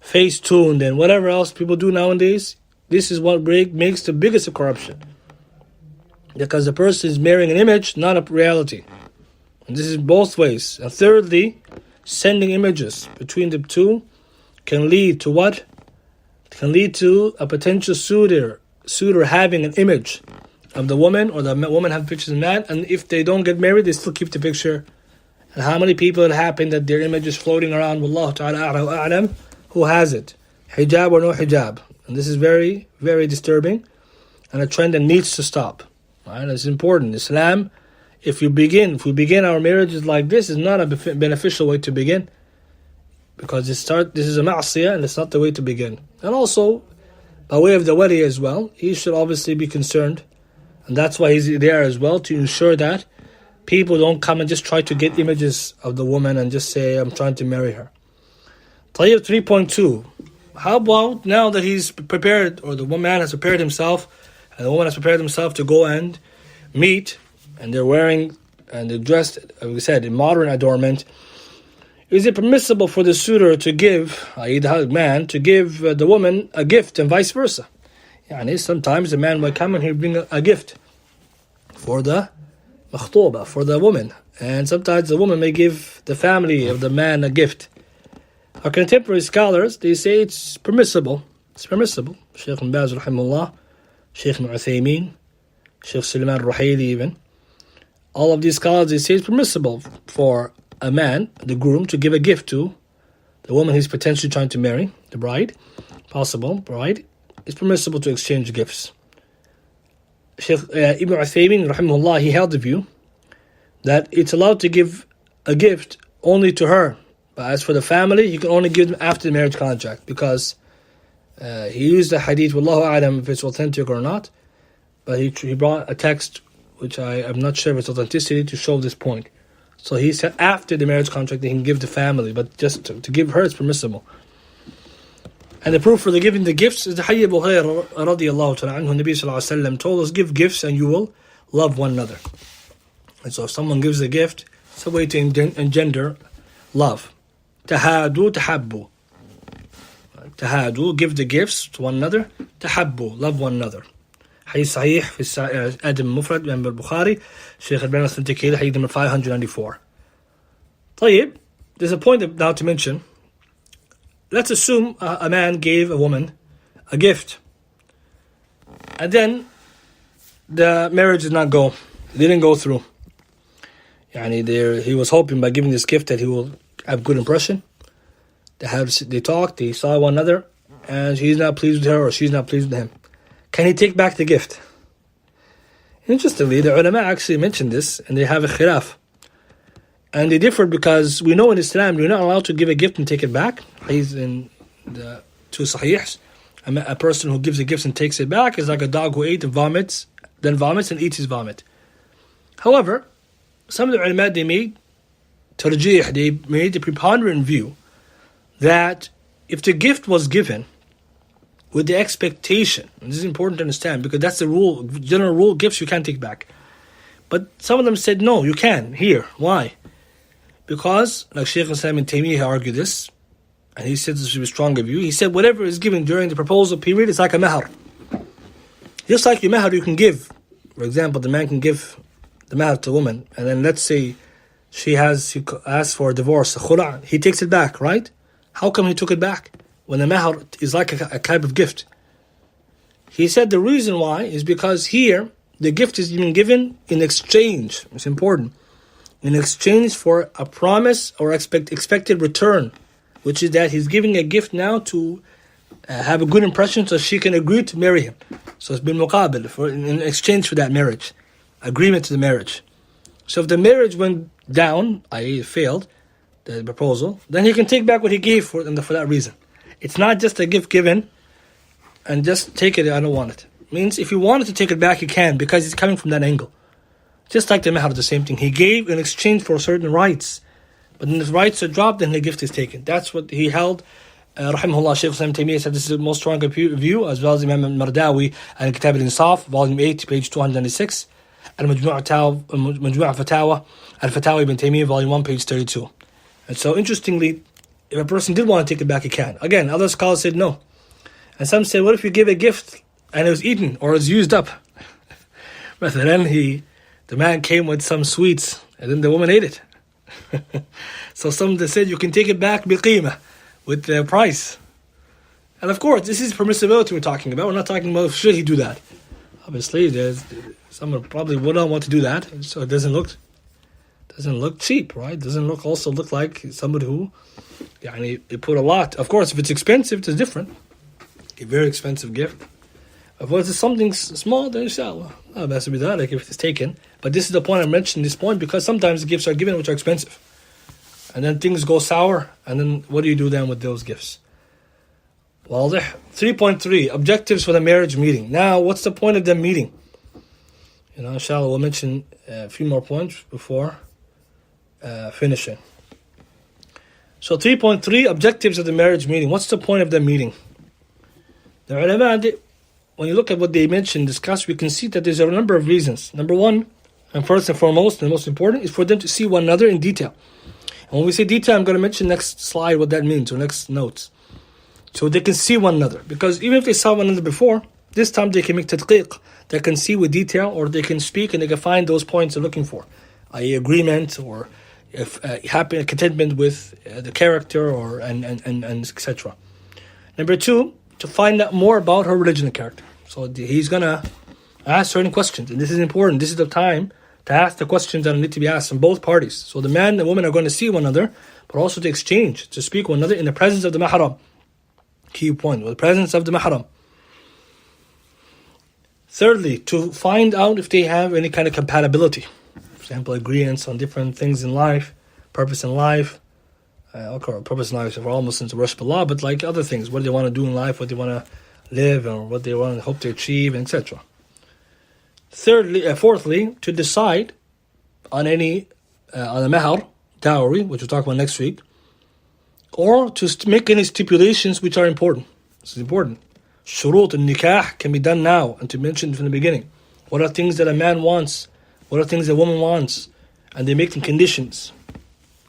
face-tuned and whatever else people do nowadays, this is what makes the biggest of corruption. Because the person is marrying an image, not a reality. And this is both ways. And thirdly, sending images between the two can lead to what? It can lead to a potential suitor having an image of the woman, or the woman having pictures of the man, and if they don't get married, they still keep the picture. And how many people it happened that their image is floating around? Wallahu ta'ala a'lam. Who has it? Hijab or no hijab? And this is very, very disturbing, and a trend that needs to stop. Right? It's important. Islam, if we begin our marriages like this, is not a beneficial way to begin, because this is a ma'asiyah, and it's not the way to begin. And also, by way of the wali as well, he should obviously be concerned, and that's why he's there as well, to ensure that people don't come and just try to get images of the woman and just say, I'm trying to marry her. Tayyib 3.2. How about now that he's prepared, or the man has prepared himself, and the woman has prepared himself to go and meet, and they're wearing, and they're dressed, as we said, in modern adornment, is it permissible for the suitor to give, i.e. the man, to give the woman a gift and vice versa? Yani sometimes the man will come and he'll bring a gift for the makhtuba, for the woman. And sometimes the woman may give the family of the man a gift. Our contemporary scholars, they say it's permissible. It's permissible. Shaykh ibn Baz rahimahullah, Shaykh ibn Uthaymeen, Shaykh Sulaymaan Ruhaili even. All of these scholars, they say it's permissible for a man, the groom, to give a gift to the woman he's potentially trying to marry, the bride, possible bride. It's permissible to exchange gifts. Shaykh Ibn Uthaymeen rahimahullah, he held the view that it's allowed to give a gift only to her. But as for the family, you can only give them after the marriage contract, because he used the hadith, wallahu a'lam if it's authentic or not, but he brought a text which I'm not sure of its authenticity to show this point. So he said after the marriage contract they can give the family, but just to give her is permissible. And the proof for the giving the gifts is the hadith of Abu Hurairah radiyallahu ta'ala anhu. Nabi sallallahu alayhi wa sallam told us, give gifts and you will love one another. And so if someone gives a gift, it's a way to engender love. Tahadu, tahabbu. Tahadu, give the gifts to one another. Tahabbu, love one another. Hadith Sahih, Adam Mufrad, Imam al-Bukhari, Shaykh al-Albani authenticated, hadith number 594. Tayyib, there's a point now to mention. Let's assume a man gave a woman a gift, and then the marriage did not go. It didn't go through. He was hoping by giving this gift that he will have good impression. They talked, they saw one another, and he's not pleased with her or she's not pleased with him. Can he take back the gift? Interestingly, the ulama actually mentioned this, and they have a khilaf. And they differed because we know in Islam you're not allowed to give a gift and take it back. He's in the two sahihs. A person who gives a gift and takes it back is like a dog who ate and vomits and eats his vomit. However, some of the ulama, they made tarjih, they made the preponderant view that if the gift was given with the expectation, and this is important to understand because that's the rule, general rule, gifts you can't take back. But some of them said, no, you can. Here. Why? Because, like Shaykh Islam ibn Taymiyyah argued this, and he said this was a stronger view. He said whatever is given during the proposal period is like a mahar. Just like your mahar you can give. For example, the man can give the mahar to a woman, and then let's say she asked for a divorce, a khula', he takes it back, right? How come he took it back when the mahar is like a type of gift? He said the reason why is because here the gift is being given in exchange. It's important. In exchange for a promise or expected return, which is that he's giving a gift now to have a good impression so she can agree to marry him. So it's been muqabil, in exchange for that marriage, agreement to the marriage. So if the marriage went down, i.e. failed, the proposal, then he can take back what he gave for that reason. It's not just a gift given and just take it, I don't want it. It means if you wanted to take it back, you can, because it's coming from that angle. Just like the mahar, the same thing. He gave in exchange for certain rights. But when the rights are dropped, then the gift is taken. That's what he held. Rahimahullah, Shaykh Islam Taymiyyah said this is the most stronger view, as well as Imam al-Mardawi and Kitab al-Insaf, volume 8, page 296, and Majmu' Fatawa, al-Fatawa ibn Taymiyyah, volume 1, page 32. And so, interestingly, if a person did want to take it back, he can. Again, other scholars said no. And some said, what if you give a gift and it was eaten or it was used up? But then the man came with some sweets and then the woman ate it. So some they said you can take it back biqima, with the price. And of course, this is permissibility we're talking about. We're not talking about should he do that. Obviously, someone probably would not want to do that, so it doesn't look cheap, right? Doesn't look like somebody who, he put a lot. Of course, if it's expensive, it's different. A very expensive gift. If it's something small, then inshallah, it has to be that, like if it's taken. But this is the point I'm mentioning this point because sometimes gifts are given which are expensive, and then things go sour, and then what do you do then with those gifts? Well, 3.3 objectives for the marriage meeting. Now, what's the point of the meeting? Inshallah, we'll mention a few more points before finishing. So 3.3 objectives of the marriage meeting. What's the point of the meeting? The ulama, when you look at what they mentioned, discussed, we can see that there's a number of reasons. Number one, and first and foremost, and most important, is for them to see one another in detail. And when we say detail, I'm going to mention next slide what that means, or next notes. So they can see one another. Because even if they saw one another before, this time they can make tadqiq. They can see with detail, or they can speak and they can find those points they're looking for. i.e. agreement, or happy contentment with the character, or and etc. Number two, to find out more about her religion and character. So he's going to ask certain questions. And this is important. This is the time to ask the questions that need to be asked from both parties. So the man and the woman are going to see one another, but also to exchange, to speak one another in the presence of the mahram. Key point, with the presence of the mahram. Thirdly, to find out if they have any kind of compatibility. For example, agreements on different things in life, purpose in life. Purpose in life for all Muslims to worship Allah, but like other things, what they want to do in life, what they want to live, or what they want to hope to achieve, etc. Fourthly, to decide on on the mahar, dowry, which we'll talk about next week, or to make any stipulations which are important. This is important. Shurut and nikah can be done now, and to mention from the beginning. What are things that a man wants? What are things that a woman wants? And they make them conditions.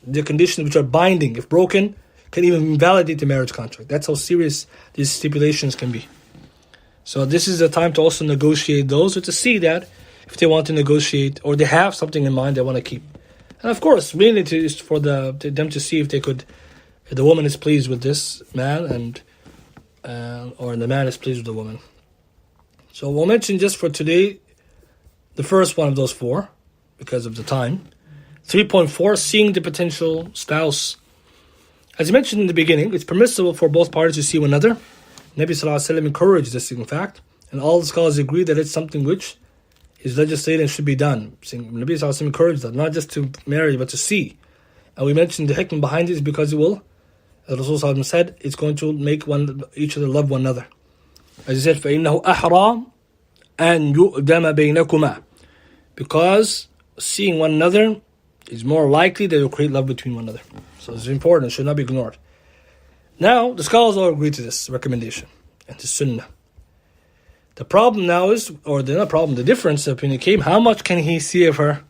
The conditions which are binding, if broken, can even invalidate the marriage contract. That's how serious these stipulations can be. So this is the time to also negotiate those, or to see that if they want to negotiate, or they have something in mind they want to keep. And of course, really is for them to see if the woman is pleased with this man, or the man is pleased with the woman. So we'll mention just for today the first one of those four, because of the time. 3.4, seeing the potential spouse. As I mentioned in the beginning, it's permissible for both parties to see one another. Nabi Sallallahu Alaihi Wasallam encouraged this, in fact, and all the scholars agree that it's something which is legislated and should be done. Nabi Sallallahu Alaihi Wasallam encouraged that, not just to marry, but to see. And we mentioned the hikmah behind it is because it will, as Rasul Sallallahu Alaihi Wasallam said, it's going to make each other love one another. As he said, فَإِنَّهُ أَحْرَى أَنْ يُؤْدَمَ بَيْنَكُمَا. Because seeing one another is more likely that it will create love between one another. So it's important, it should not be ignored. Now, the scholars all agree to this recommendation and to sunnah. The problem now is, the difference opinion came, how much can he see of her?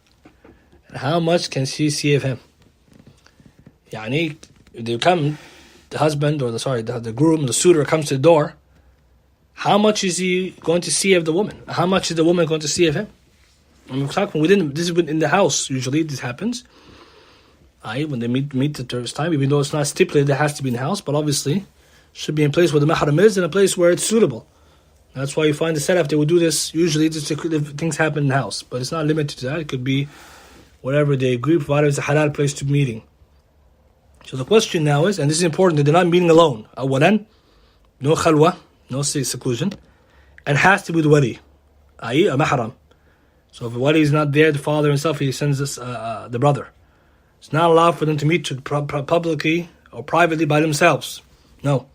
And how much can she see of him? Yani, they come, the husband, or the groom, the suitor comes to the door. How much is he going to see of the woman? How much is the woman going to see of him? I'm talking this is in the house. Usually this happens. When they meet the first time, even though it's not stipulated, it has to be in the house, but obviously should be in place where the mahram is, and a place where it's suitable. That's why you find the setup, they would do this. Usually things happen in the house, but it's not limited to that. It could be whatever they agree, provided it's a halal place to meeting. So the question now is, and this is important, that they're not meeting alone. Awalan, no khalwa, no seclusion, and has to be the wali, i.e. a mahram. So if the wali is not there, the father himself, he sends us the brother. It's not allowed for them to meet publicly or privately by themselves. No.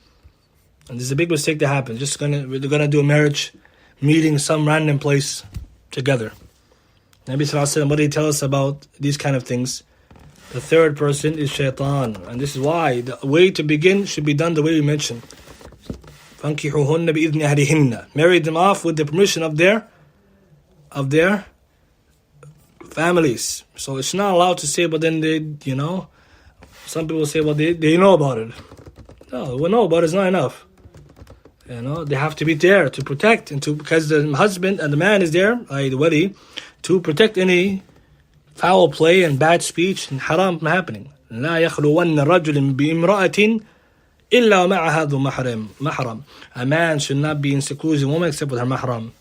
And this is a big mistake that happens. They're gonna do a marriage meeting some random place together. Nabi Sallallahu Alaihi Wasallam, what did he tell us about these kind of things? The third person is shaitan. And this is why the way to begin should be done the way we mentioned. فَانْكِحُوهُنَّ بِإِذْنِ أَهْلِهِنَّ. Marry them off with the permission of their families. So it's not allowed to say, but then some people say, well, they know about it. No, we know about it is not enough. They have to be there to protect, because the husband and the man is there, i.e. the wali, to protect any foul play and bad speech and haram from happening. لا يخلون رجل بامرأة إِلَّا وَمَعَهَا ذُو mahram. A man should not be in seclusion, woman, except with her mahram.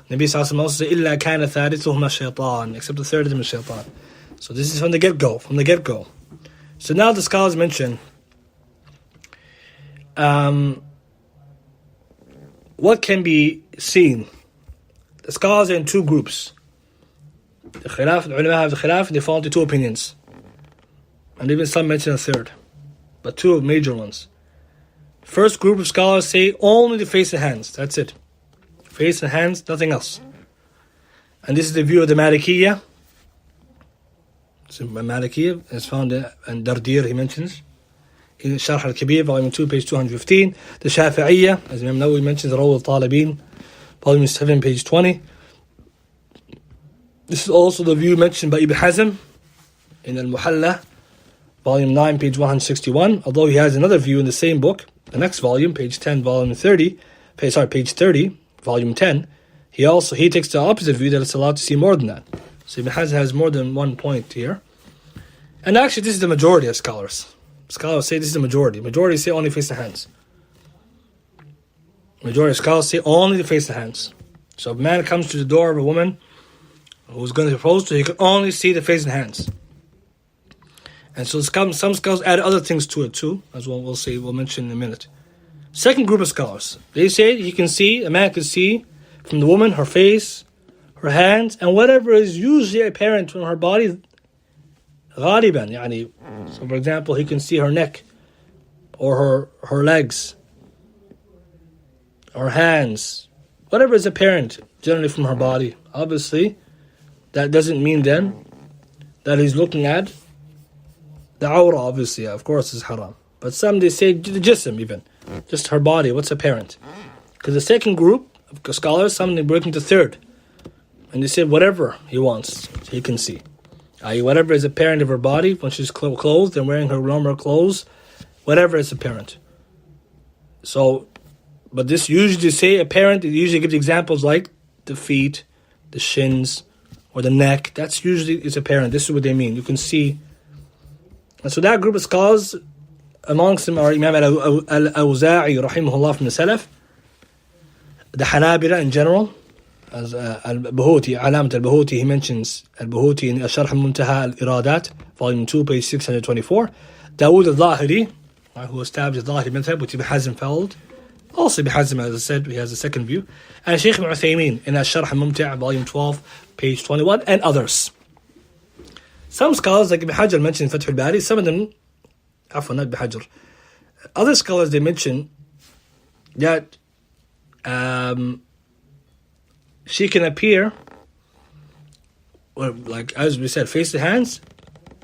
Nabi sallallahu alaihi wasallam also said, إِلَّا كَانَ ثَالِثُهُمَا الشَّيْطَانِ, except the third of them is shaitan. So this is from the get-go. So now the scholars mention what can be seen. The scholars are in two groups. The ulama have the khilaf, and they fall into two opinions. And even some mention a third. But two major ones. First group of scholars say only the face and hands. That's it. Face and hands, nothing else. And this is the view of the Malikiyah. So Malikiyah is found in Dardir, he mentions. In Sharh al-Kabir, volume 2, page 215. The Shafi'iyah, as Imam Nawawi mentions, Rawl al-Talibin, volume 7, page 20. This is also the view mentioned by Ibn Hazm in Al-Muhalla, volume 9, page 161. Although he has another view in the same book, the next volume, page 10, volume 30, page 30, volume 10. He takes the opposite view that it's allowed to see more than that. So Ibn Hazm has more than 1 point here. And actually, this is the majority of scholars. Scholars say this is the majority. Majority say only face and hands. Majority of scholars say only the face and hands. So if a man comes to the door of a woman who's going to propose to her, he can only see the face and hands. And so some scholars add other things to it too, as we'll mention in a minute. Second group of scholars, they say a man can see from the woman her face, her hands, and whatever is usually apparent from her body, غالبا, يعني. So for example, he can see her neck, or her legs, or hands, whatever is apparent generally from her body. Obviously, that doesn't mean then that he's looking at the awra, obviously, of course, is haram. But some, they say the jism even, just her body, what's apparent. Because the second group of scholars, some they break into third. And they say whatever he wants, he can see. I.e., whatever is apparent of her body when she's clothed and wearing her normal clothes, whatever is apparent. So, but this usually say apparent, it usually gives examples like the feet, the shins, or the neck. That's usually is apparent. This is what they mean. You can see. And so that group of scholars, amongst them are Imam al-Awza'i, rahimahullah, from the Salaf, the Hanabila in general, as al-Bahuti, Alamat al-Bahuti, he mentions al-Bahuti in Sharh al-Muntaha al-Iradat, volume 2, page 624. Dawood al-Zahiri, who established the Zahiri method, which Ibn Hazm followed. Also Ibn Hazm, as I said, he has a second view. And Shaykh Ibn Uthaymeen in Sharh al-Mumti' volume 12, page 21, and others. Some scholars, like Ibn Hajar mentioned in Fath al-Bari, some of them, not Ibn Hajar, other scholars, they mention that she can appear, or like as we said, face to hands,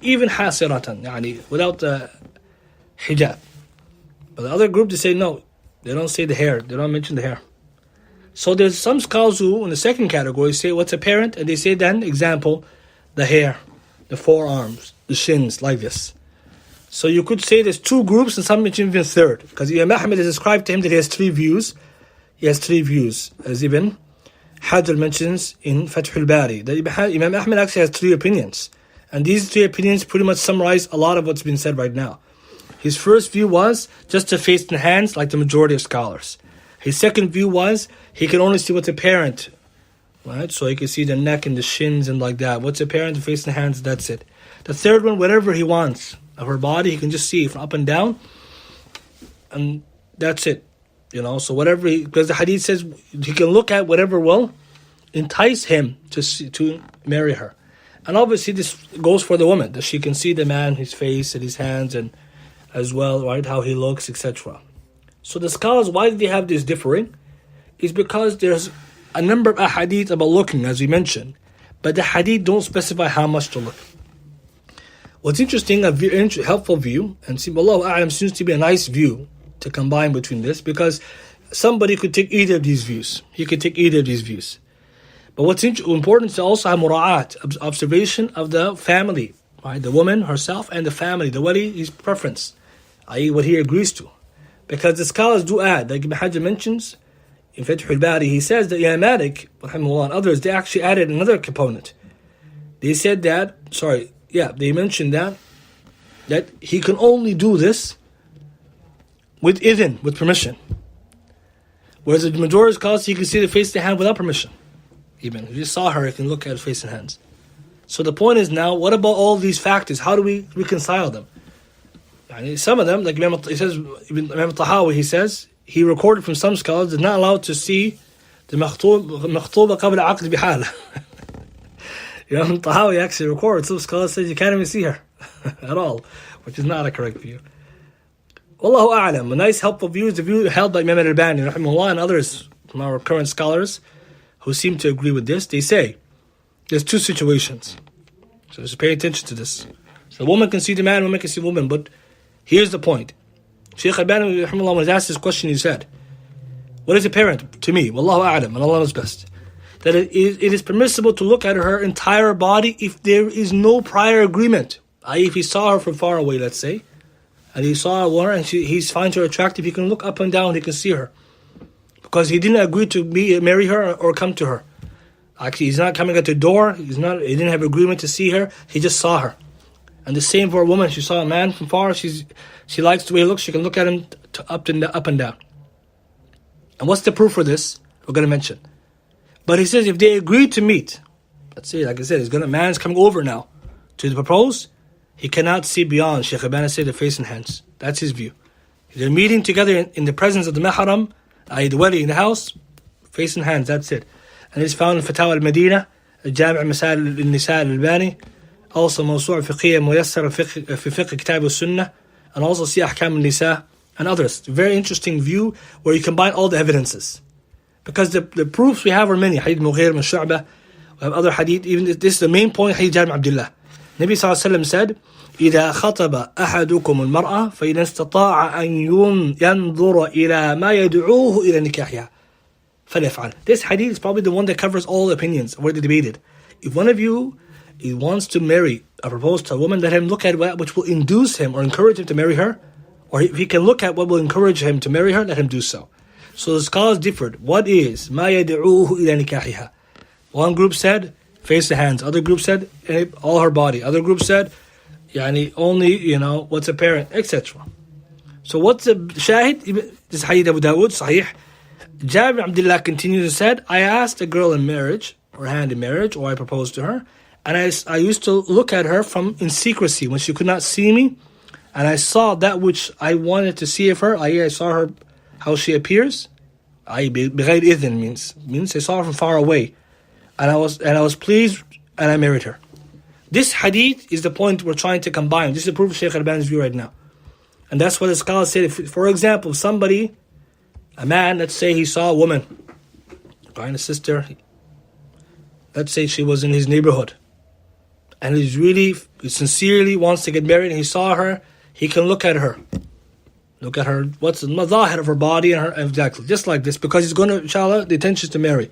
even hasiratan, yani without the hijab. But the other group, they say no, they don't say the hair, they don't mention the hair. So there's some scholars who, in the second category, say what's apparent, and they say then, example, the hair, the forearms, the shins, like this. So you could say there's two groups, and some mention even third, because Imam Ahmed has described to him that he has three views. He has three views, as Ibn Hajar mentions in Fath al-Bari. Imam Ahmed actually has three opinions. And these three opinions pretty much summarize a lot of what's been said right now. His first view was just the face and hands, like the majority of scholars. His second view was he can only see what's apparent, right? So he can see the neck and the shins and like that. What's apparent, the face and hands, that's it. The third one, whatever he wants of her body, he can just see from up and down, and that's it. So whatever, because the hadith says he can look at whatever will entice him to marry her. And obviously this goes for the woman, that she can see the man, his face and his hands, and as well, right, how he looks, etc. So the scholars, why do they have this differing? Is because there's a number of hadith about looking, as we mentioned, but the hadith don't specify how much to look. What's interesting, a helpful view, and Allahu A'lam seems to be a nice view to combine between this, because somebody could take either of these views. He could take either of these views. But what's important is to also have mura'at, observation of the family, right? The woman herself and the family, the wali, his preference, i.e. what he agrees to. Because the scholars do add, like Ibn Hajar mentions in Fath al-Bari, he says that Imam Malik, rahimahullah, and others, they actually added another component. They said that, they mentioned that he can only do this with idhn, with permission. Whereas the majority of scholars, you can see the face and hand without permission. Even if you saw her, you can look at her face and hands. So the point is now, what about all these factors? How do we reconcile them? Some of them, like Imam Tahawi, he says, he recorded from some scholars, they're not allowed to see the مخطوبة قبل عقد بحالة. Imam Tahawi actually records, some scholars say you can't even see her at all, which is not a correct view. Wallahu a'lam. A nice helpful view is the view held by Imam al-Albani rahimahullah and others from our current scholars who seem to agree with this. They say there's two situations, so just pay attention to this. So the woman can see the man, woman can see the woman, but here's the point. Shaykh al-Albani rahimahullah, when he asked this question, he said, what is apparent to me, wallahu a'lam, and Allah knows best, that it is permissible to look at her entire body if there is no prior agreement. I.e., if he saw her from far away, let's say, and he saw her and he finds her attractive, he can look up and down, he can see her. Because he didn't agree to marry her or come to her. Actually, he's not coming at the door, he didn't have agreement to see her, he just saw her. And the same for a woman, she saw a man from far, she likes the way he looks, she can look at him up and down. And what's the proof for this? We're going to mention. But he says if they agree to meet, let's say, like I said, man's coming over now to propose, he cannot see beyond, Shaykh Albani said, the face and hands. That's his view. They're meeting together in the presence of the mahram, i.e. the wali in the house, face and hands, that's it. And it's found in Fatawa al-Madina, Jami' Masail al-Nisa al-Albani, also Mawsu' Fiqhiyya Muyassara fi Fiqh Kitab al-Sunnah, and also see Ahkam al-Nisa and others. Very interesting view where you combine all the evidences. Because the proofs we have are many. Hadith Mughir min Shu'bah, we have other hadith, even this is the main point, Hadith Jabir Abdullah. Nabi sallallahu alayhi wa sallam said, إذا خطب أحدكم المرأة فإن استطاع أن ينظر إلى ما يدعوه إلى نكاحها فليفعل. This hadith is probably the one that covers all opinions where they debated. If one of you he wants to marry or propose to a woman, let him look at what which will induce him or encourage him to marry her, or if he can look at what will encourage him to marry her, let him do so. So the scholars differed. What is ما يدعوه إلى نكاحها? One group said face the hands. Other group said all her body. Other group said only what's apparent, etc. So what's the shahid? This is Hadith Abu Dawud, Sahih. Jabir Abdullah continues and said, I asked a girl in marriage, or hand in marriage, or I proposed to her, and I used to look at her in secrecy when she could not see me, and I saw that which I wanted to see of her, i.e. I saw her, how she appears, i.e. بغير إذن means I saw her from far away, and I was pleased, and I married her. This hadith is the point we're trying to combine. This is the proof of Shaykh Albani's view right now. And that's what the scholars said. If, for example, a man, let's say he saw a woman, a sister, let's say she was in his neighborhood, and he sincerely wants to get married, and he saw her, he can look at her, what's the mazahir of her body, and her, exactly, just like this, because he's going to, inshallah, the intention is to marry.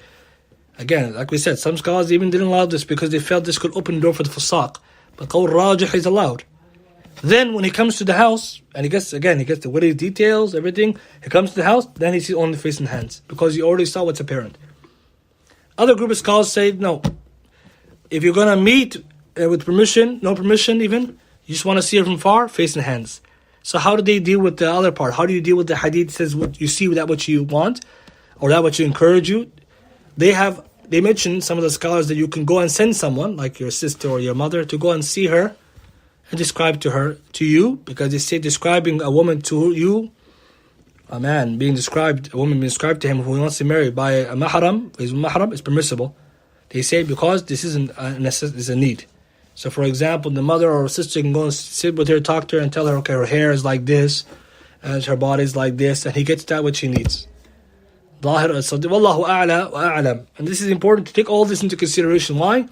Again, like we said, some scholars even didn't allow this because they felt this could open the door for the fasaq. But qawl rajih is allowed. Then when he comes to the house, and he gets the wedding details, everything, he comes to the house, then he sees only face and hands, because he already saw what's apparent. Other group of scholars say, no, if you're going to meet with permission, no permission even, you just want to see her from far, face and hands. So how do they deal with the other part? How do you deal with the hadith that says what you see that what you want, or that what you encourage you? They mentioned, some of the scholars, that you can go and send someone, like your sister or your mother, to go and see her and describe to you, because they say describing a woman to you, a woman being described to him who wants to marry by a mahram, his mahram, is permissible. They say because this is a need. So for example, the mother or sister can go and sit with her, talk to her and tell her, okay, her hair is like this, and her body is like this, and he gets that what she needs. Wallahu a'la wa a'lam. And this is important to take all this into consideration. Why?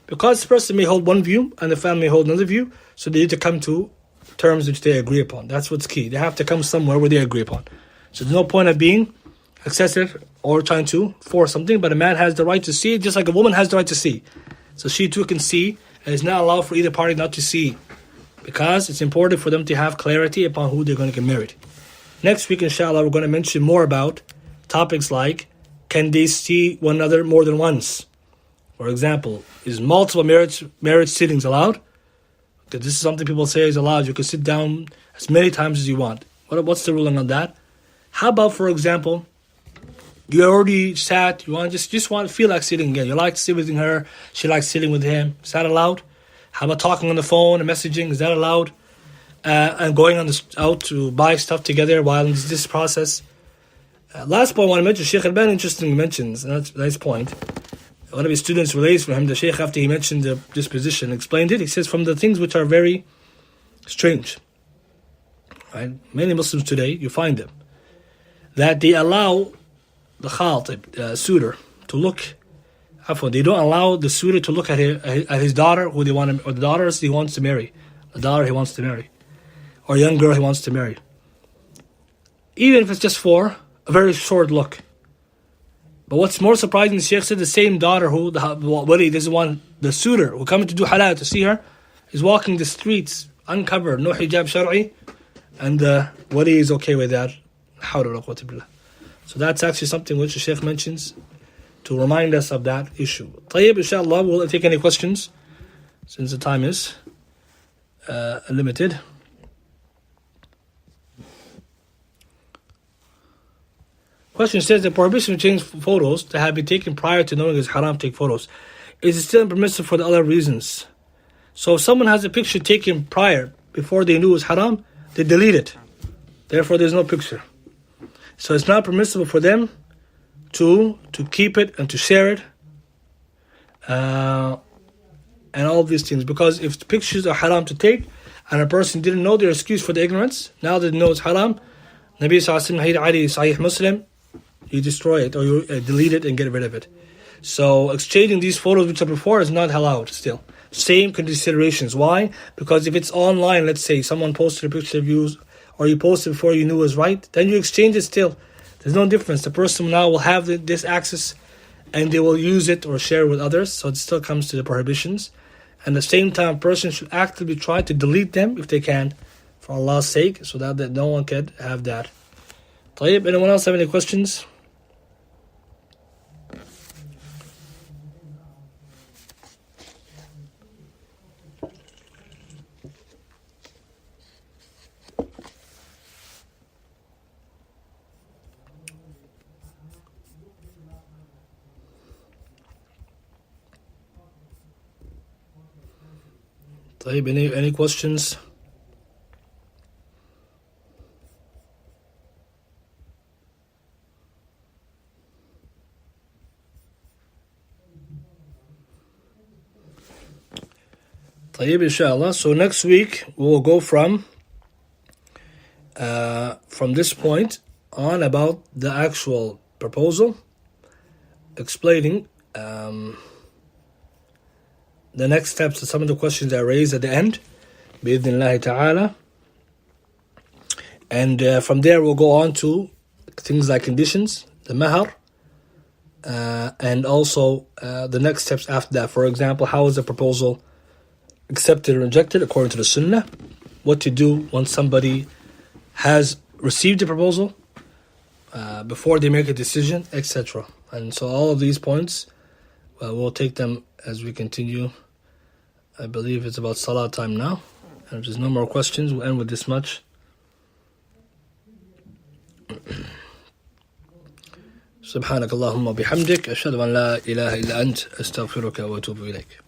Because this person may hold one view and the family may hold another view, so they need to come to terms which they agree upon. That's what's key. They have to come somewhere where they agree upon. So there's no point of being excessive or trying to force something, but a man has the right to see, just like a woman has the right to see. So she too can see, and it's not allowed for either party not to see, because it's important for them to have clarity upon who they're going to get married. Next week, inshallah, we're going to mention more about topics like, can they see one another more than once? For example, is multiple marriage sittings allowed? This is something people say is allowed. You can sit down as many times as you want. What's the ruling on that? How about, for example, you already sat, you want just want to feel like sitting again. You like to sit with her, she likes sitting with him. Is that allowed? How about talking on the phone and messaging? Is that allowed? And going out to buy stuff together while in this process. Last point I want to mention, Sheikh Al-Bani interestingly mentions, and that's a nice point. One of his students relates from him, the Sheikh, after he mentioned the disposition, explained it. He says, from the things which are very strange, right? Many Muslims today, you find them, that they allow the khatib, suitor, to look. They don't allow the suitor to look at his daughter, who they want, or the daughters he wants to marry, the daughter he wants to marry, or a young girl he wants to marry, even if it's just for a very short look. But what's more surprising, the Shaykh said the same daughter who the wali doesn't want, the suitor who coming to do halal to see her, is walking the streets uncovered, no hijab shar'i, and the wali is okay with that. So that's actually something which the Shaykh mentions to remind us of that issue. Tayyib, inshallah, we'll take any questions since the time is limited. Question says, the prohibition to change photos that have been taken prior to knowing it's haram to take photos, is it still permissible for the other reasons? So if someone has a picture taken prior, before they knew it was haram, they delete it. Therefore there's no picture. So it's not permissible for them to keep it and to share it, and all of these things. Because if the pictures are haram to take, and a person didn't know, their excuse for the ignorance, now they know it's haram, Nabi Sallallahu Alaihi Wasallam, Sahih Muslim, you destroy it or you delete it and get rid of it. So exchanging these photos which are before is not allowed still. Same considerations. Why? Because if it's online, let's say someone posted a picture of you, or you posted before you knew it was right, then you exchange it still. There's no difference. The person now will have this access and they will use it or share it with others. So it still comes to the prohibitions. And at the same time, a person should actively try to delete them if they can, for Allah's sake, so that no one can have that. طيب, anyone else have any questions? طيب, any questions? طيب, inshallah. So next week we will go from this point on about the actual proposal, explaining the next steps of some of the questions that are raised at the end, bi'idhnillahi ta'ala. And from there we'll go on to things like conditions, the mahar, and also the next steps after that. For example, how is the proposal accepted or rejected according to the sunnah? What to do once somebody has received the proposal, before they make a decision, etc. And so all of these points, we'll take them as we continue. I believe it's about salah time now. And if there's no more questions, we'll end with this much. سبحانك اللهم وبحمدك أشهد أن لا إله إلا أنت أستغفرك وأتوب إليك.